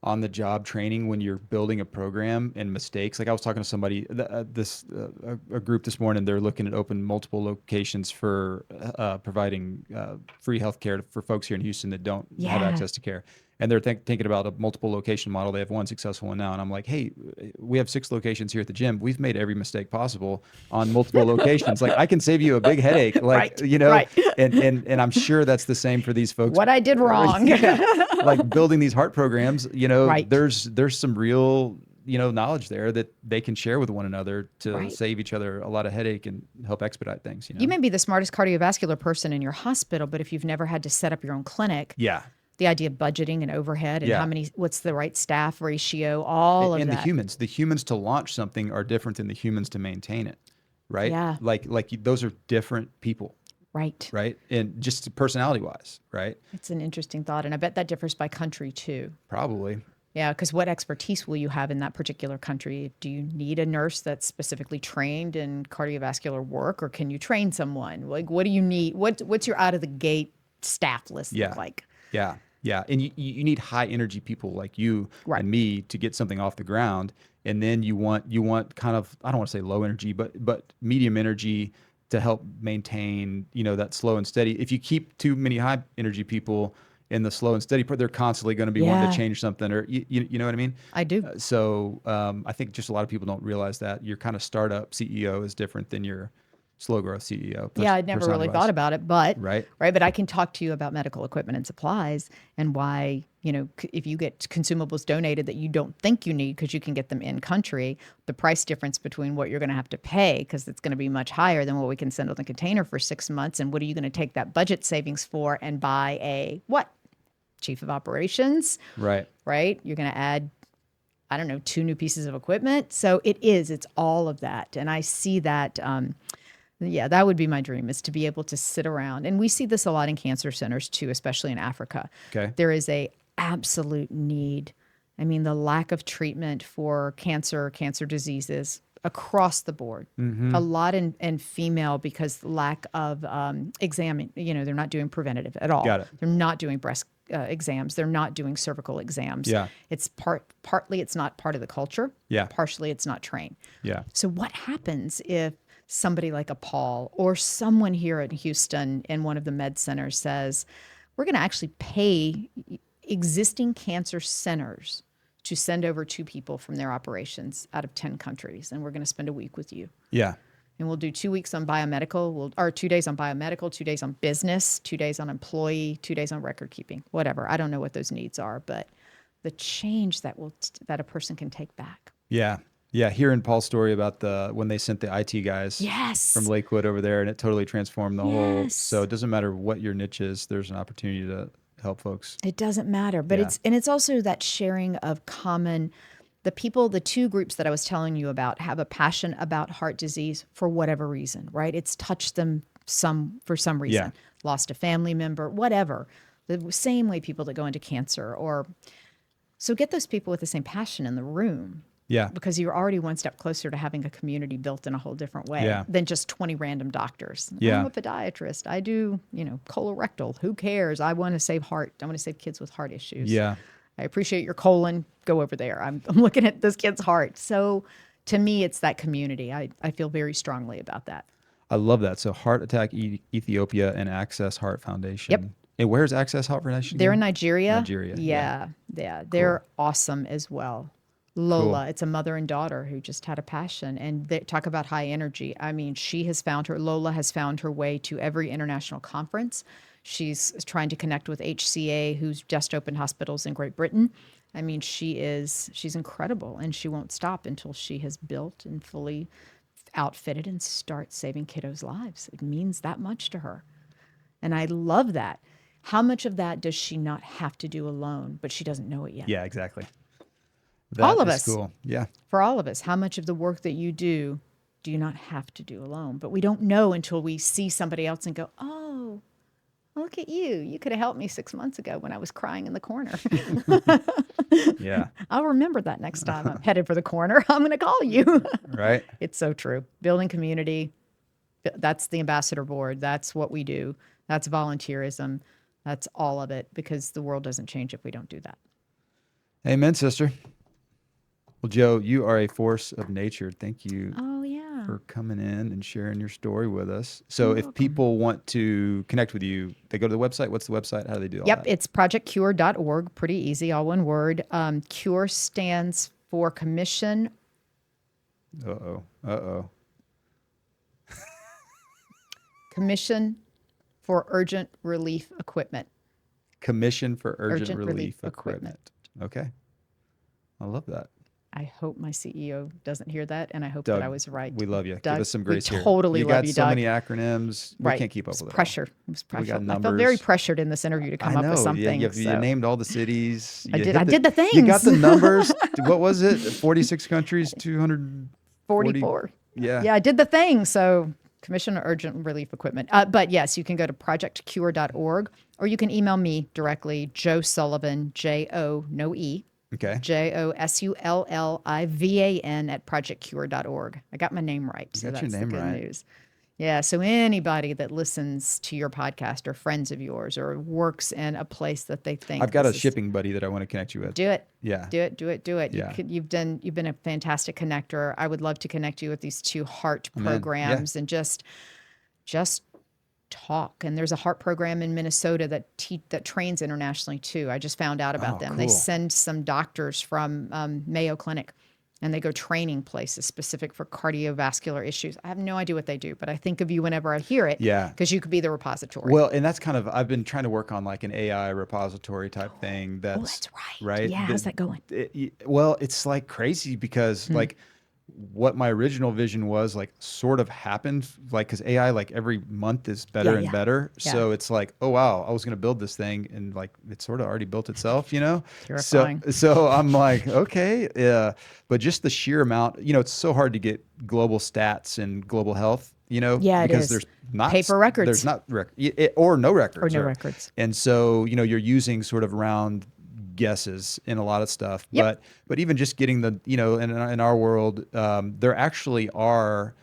on the job training when you're building a program and mistakes. Like I was talking to somebody, a group this morning. They're looking at open multiple locations for providing free healthcare for folks here in Houston that don't have Yeah. access to care. And they're thinking about a multiple location model. They have one successful one now, and I'm like, hey, we have 6 locations here at the gym. We've made every mistake possible on multiple locations. Like I can save you a big headache. Like Right, right. and I'm sure that's the same for these folks. What I did wrong. Yeah. Like building these heart programs, Right. there's some real, knowledge there that they can share with one another to Right. save each other a lot of headache and help expedite things, You may be the smartest cardiovascular person in your hospital, but if you've never had to set up your own clinic, Yeah. the idea of budgeting and overhead and Yeah. what's the right staff ratio, all of And that. the humans to launch something are different than the humans to maintain it. Right. Yeah. Those are different people. Right. Right. And just personality wise. Right. It's an interesting thought. And I bet that differs by country too. Probably. Yeah, because what expertise will you have in that particular country? Do you need a nurse that's specifically trained in cardiovascular work, or can you train someone? Like, what do you need? What's your out of the gate staff list Yeah. look like? Yeah. Yeah. And you need high energy people like you Right. and me to get something off the ground. And then you want kind of, I don't want to say low energy, but medium energy to help maintain, that slow and steady. If you keep too many high energy people in the slow and steady part, they're constantly going to be wanting Yeah. to change something, or you know what I mean? I do. So I think just a lot of people don't realize that your kind of startup CEO is different than your slow growth CEO. Yeah, I'd never really thought about it, but Right. But I can talk to you about medical equipment and supplies and why, if you get consumables donated that you don't think you need because you can get them in country, the price difference between what you're going to have to pay, because it's going to be much higher than what we can send on the container for 6 months, and what are you going to take that budget savings for and buy a what? Chief of operations, Right. right? You're going to add, I don't know, 2 new pieces of equipment. So it's all of that. And I see that, yeah, that would be my dream, is to be able to sit around. And we see this a lot in cancer centers too, especially in Africa. Okay. There is a absolute need. I mean, the lack of treatment for cancer diseases across the board. A lot in female because lack of exam. They're not doing preventative at all. Got it. They're not doing breast exams. They're not doing cervical exams. Yeah. It's partly it's not part of the culture. Yeah. Partially it's not trained. Yeah. So what happens if somebody like a Paul or someone here in Houston in one of the med centers says, we're going to actually pay existing cancer centers to send over 2 people from their operations out of 10 countries, and we're going to spend a week with you. Yeah. And we'll do 2 weeks on biomedical, or 2 days on biomedical, 2 days on business, 2 days on employee, 2 days on record keeping, whatever. I don't know what those needs are, but the change that a person can take back. Yeah. Yeah. Hearing Paul's story about when they sent the IT guys from Yes. Lakewood over there and it totally transformed the whole. So Yes. it doesn't matter what your niche is, there's an opportunity to help folks. It doesn't matter, but Yeah. it's also that sharing of common the two groups that I was telling you about have a passion about heart disease for whatever reason, right? It's touched them for some Yeah. reason, lost a family member, whatever. The same way people that go into cancer or so get those people with the same passion in the room Yeah. because you're already one step closer to having a community built in a whole different way Yeah. than just 20 random doctors. I'm Yeah. a podiatrist. I do, colorectal. Who cares? I want to save heart. I want to save kids with heart issues. Yeah. I appreciate your colon. Go over there. I'm looking at this kid's heart. So to me, it's that community. I feel very strongly about that. I love that. So Heart Attack Ethiopia and Access Heart Yep. Foundation. And where's Access Heart Foundation They're in again? Nigeria. Nigeria. Yeah. Yeah. Yeah. Cool. They're awesome as well. Cool. Lola, it's a mother and daughter who just had a passion and they talk about high energy. I mean, Lola has found her way to every international conference. She's trying to connect with HCA, who's just opened hospitals in Great Britain. I mean, she's incredible and she won't stop until she has built and fully outfitted and starts saving kiddos' lives. It means that much to her. And I love that. How much of that does she not have to do alone, but she doesn't know it yet? Yeah, exactly. All That of is us. cool. Yeah. For all of us, how much of the work that you do you not have to do alone? But we don't know until we see somebody else and go, oh, look at you. You could have helped me 6 months ago when I was crying in the corner. Yeah. I'll remember that next time I'm headed for the corner. I'm going to call you. Right. It's so true. Building community, that's the ambassador board. That's what we do. That's volunteerism. That's all of it because the world doesn't change if we don't do that. Amen, sister. Well, Joe, you are a force of nature. Thank you Oh, yeah. for coming in and sharing your story with us. So, You're if welcome. people want to connect with you, they go to the website. What's the website? How do they do all Yep, that? it's projectcure.org. Pretty easy, all one word. CURE stands for Commission. Uh-oh. Uh-oh. Commission for Urgent Relief Equipment. Commission for Urgent Urgent Relief Relief Equipment. Okay. I love that. I hope my CEO doesn't hear that, and I hope Doug, that I was right. we love you. Doug, Give us some we grace here. totally You love got you, so Doug. many acronyms. We Right. can't keep It up was with it all. pressure. It was We pressure. got I felt very numbers. pressured in this interview to come I up know. with something. You so. named all the cities. I You did. hit I did the You got the things. numbers. What was it? 46 countries, 240. 44. Yeah. Yeah, I did the thing. So Commission on Urgent Relief Equipment. But yes, you can go to projectcure.org or you can email me directly, Joe Sullivan, J-O, no E, Okay. JOSULLIVAN at projectcure.org. I got my name right. You So got your that's the name good right. news. Yeah. So anybody that listens to your podcast or friends of yours or works in a place that they think I've got a this is- shipping buddy that I want to connect you with. do it. Yeah. Do it. Do it. Do it. Yeah. You've been a fantastic connector. I would love to connect you with these two heart Amen. programs and just talk. And there's a heart program in Minnesota that trains internationally too. I just found out about Oh, them. They cool. send some doctors from Mayo Clinic and they go training places specific for cardiovascular issues. I have no idea what they do, but I think of you whenever I hear it. Yeah. Because you could be the repository. Well, and that's I've been trying to work on like an AI repository type thing. that's right. Right. Yeah. How's that going? Well, it's like crazy because like what my original vision was like sort of happened like because AI like every month is better and yeah. better. Yeah. So it's like, oh wow, I was going to build this thing and like it sort of already built itself, you know? Terrifying. So I'm like, okay, yeah. But just the sheer amount, it's so hard to get global stats and global health, Yeah, it because is. there's not Paper records. There's not or no records. Or no records. And so, you're using sort of round guesses in a lot of stuff. Yep. But even just getting in our world, there actually are.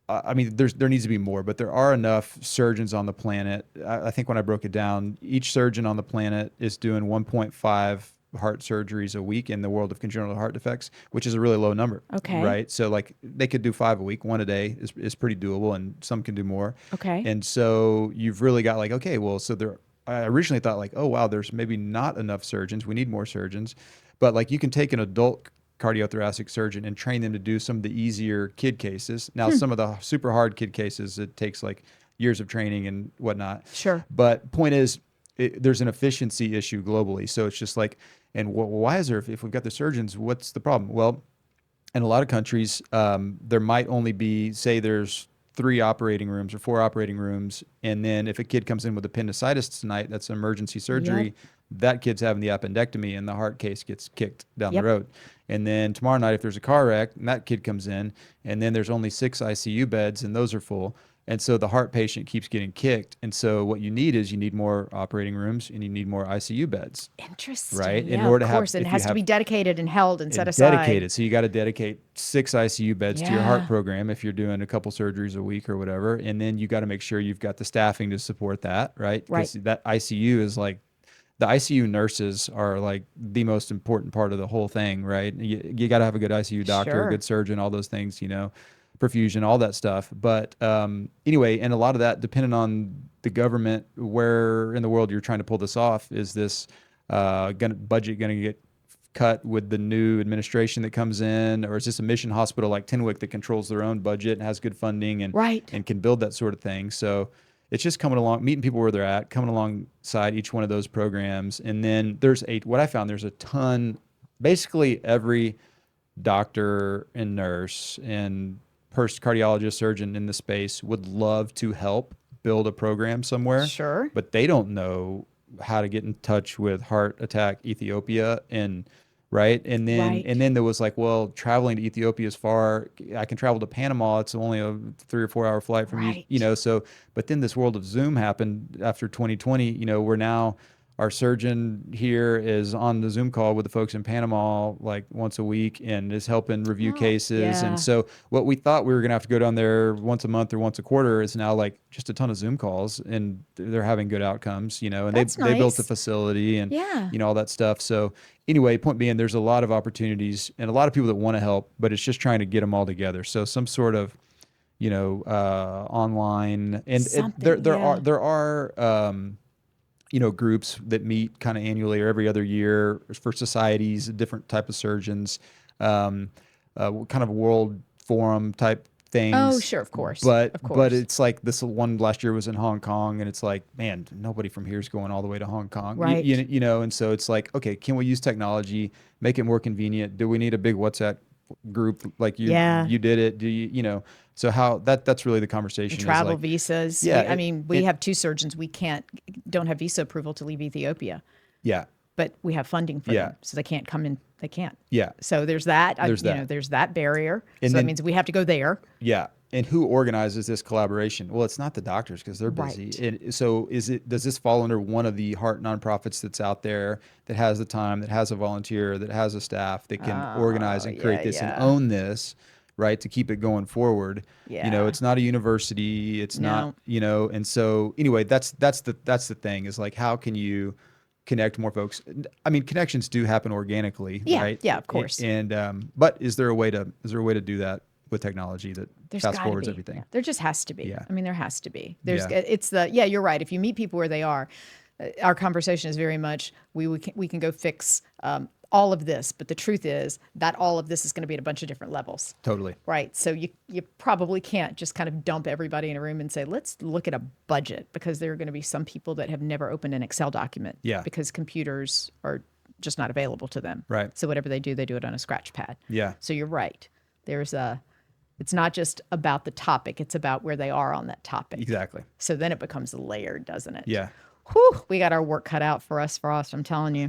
I mean, there needs to be more, but there are enough surgeons on the planet. I think when I broke it down, each surgeon on the planet is doing 1.5 heart surgeries a week in the world of congenital heart defects, which is a really low number. Okay. Right. So like they could do 5 a week, 1 a day is pretty doable, and some can do more. Okay. And so you've really got like, okay, well, so I originally thought like, oh wow, there's maybe not enough surgeons. We need more surgeons. But like you can take an adult cardiothoracic surgeon and train them to do some of the easier kid cases. Now, some of the super hard kid cases, it takes like years of training and whatnot. Sure. But point is, there's an efficiency issue globally. So it's just like, and why is there, if we've got the surgeons, what's the problem? Well, in a lot of countries, there might only be, say, there's 3 operating rooms or 4 operating rooms, and then if a kid comes in with appendicitis tonight, that's emergency Yep. surgery. That kid's having the appendectomy, and the heart case gets kicked down the Yep. road. And then tomorrow night, if there's a car wreck, and that kid comes in, and then there's only 6 ICU beds, and those are full. And so the heart patient keeps getting kicked. And so what you need is you need more operating rooms and you need more ICU beds, right? Interesting. In Yeah, of order to have, course. And it if you has to have be dedicated and held and set aside. dedicated. So you got to dedicate 6 ICU beds to your heart Yeah. program if you're doing a couple surgeries a week or whatever. And then you got to make sure you've got the staffing to support that, right? Right. Because that ICU is like, the ICU nurses are like the most important part of the whole thing, right? You got to have a good ICU doctor, a Sure. good surgeon, all those things, perfusion, all that stuff. But anyway, and a lot of that, depending on the government, where in the world you're trying to pull this off, is this budget going to get cut with the new administration that comes in, or is this a mission hospital like Tenwick that controls their own budget and has good funding and Right. can build that sort of thing? So it's just coming along, meeting people where they're at, coming alongside each one of those programs. And then what I found, there's a ton, basically every doctor and nurse and cardiologist, surgeon in the space would love to help build a program somewhere, Sure. but they don't know how to get in touch with Heart Attack Ethiopia, and right. Right. And then there was like, well, traveling to Ethiopia is far. I can travel to Panama. It's only a 3 or 4 hour flight from Right. so, but then this world of Zoom happened after 2020, we're now, our surgeon here is on the Zoom call with the folks in Panama like once a week and is helping review Oh, cases. And yeah. so what we thought we were going to have to go down there once a month or once a quarter is now like just a ton of Zoom calls, and they're having good outcomes, and That's they built a nice. facility and, Yeah. all that stuff. So anyway, point being, there's a lot of opportunities and a lot of people that want to help, but it's just trying to get them all together. So some sort of, online, and Something. Yeah. there are, groups that meet kind of annually or every other year for societies, different type of surgeons, kind of world forum type Oh, things. sure. Of course. But Of course. it's like this one last year was in Hong Kong, and it's like, man, nobody from here is going all the way to Hong Kong, Right. and so it's like, okay, can we use technology, make it more convenient? Do we need a big WhatsApp group like Yeah. you did it? Do so how that's really the conversation, is Travel like, visas. yeah, I mean, we have two surgeons. We don't have visa approval to leave Ethiopia, yeah, but we have funding for yeah, them. So they can't come in. They can't. yeah. So there's that. There's that. There's that barrier. And So that then, means we have to go there. yeah. And who organizes this collaboration? Well, it's not the doctors because they're busy. Right. And so does this fall under one of the heart nonprofits that's out there that has the time, that has a volunteer, that has a staff that can organize Oh, and create yeah, this and yeah. own this, right? To keep it going forward. Yeah. It's not a university. It's not, No. and so anyway, that's the thing, is like, how can you connect more folks? I mean, connections do happen organically, Yeah. right? Yeah, of course. And, but is there a way to do that with technology that There's fast got to forwards be. everything? Yeah. There just has to be. Yeah. I mean, there has to be. There's Yeah. you're right. If you meet people where they are, our conversation is very much we can go fix all of this, but the truth is that all of this is going to be at a bunch of different levels. Totally. Right. So you probably can't just kind of dump everybody in a room and say, let's look at a budget, because there are going to be some people that have never opened an Excel document, Yeah. because computers are just not available to them. Right. So whatever they do it on a scratch pad. Yeah. So you're right. It's not just about the topic, it's about where they are on that topic. Exactly. So then it becomes layered, doesn't it? Yeah. Whew, we got our work cut out for us, Frost. I'm telling you.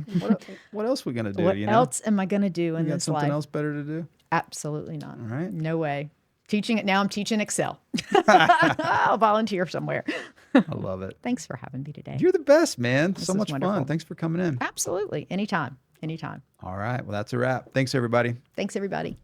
What else we gonna do? What else am I going to do in You got this something life? else better to do? Absolutely not. All right. No way. Teaching it now. I'm teaching Excel. I'll volunteer somewhere. I love it. Thanks for having me today. You're the best, man. So was much wonderful. fun. Thanks for coming in. Absolutely. Anytime. Anytime. All right. Well, that's a wrap. Thanks, everybody. Thanks, everybody.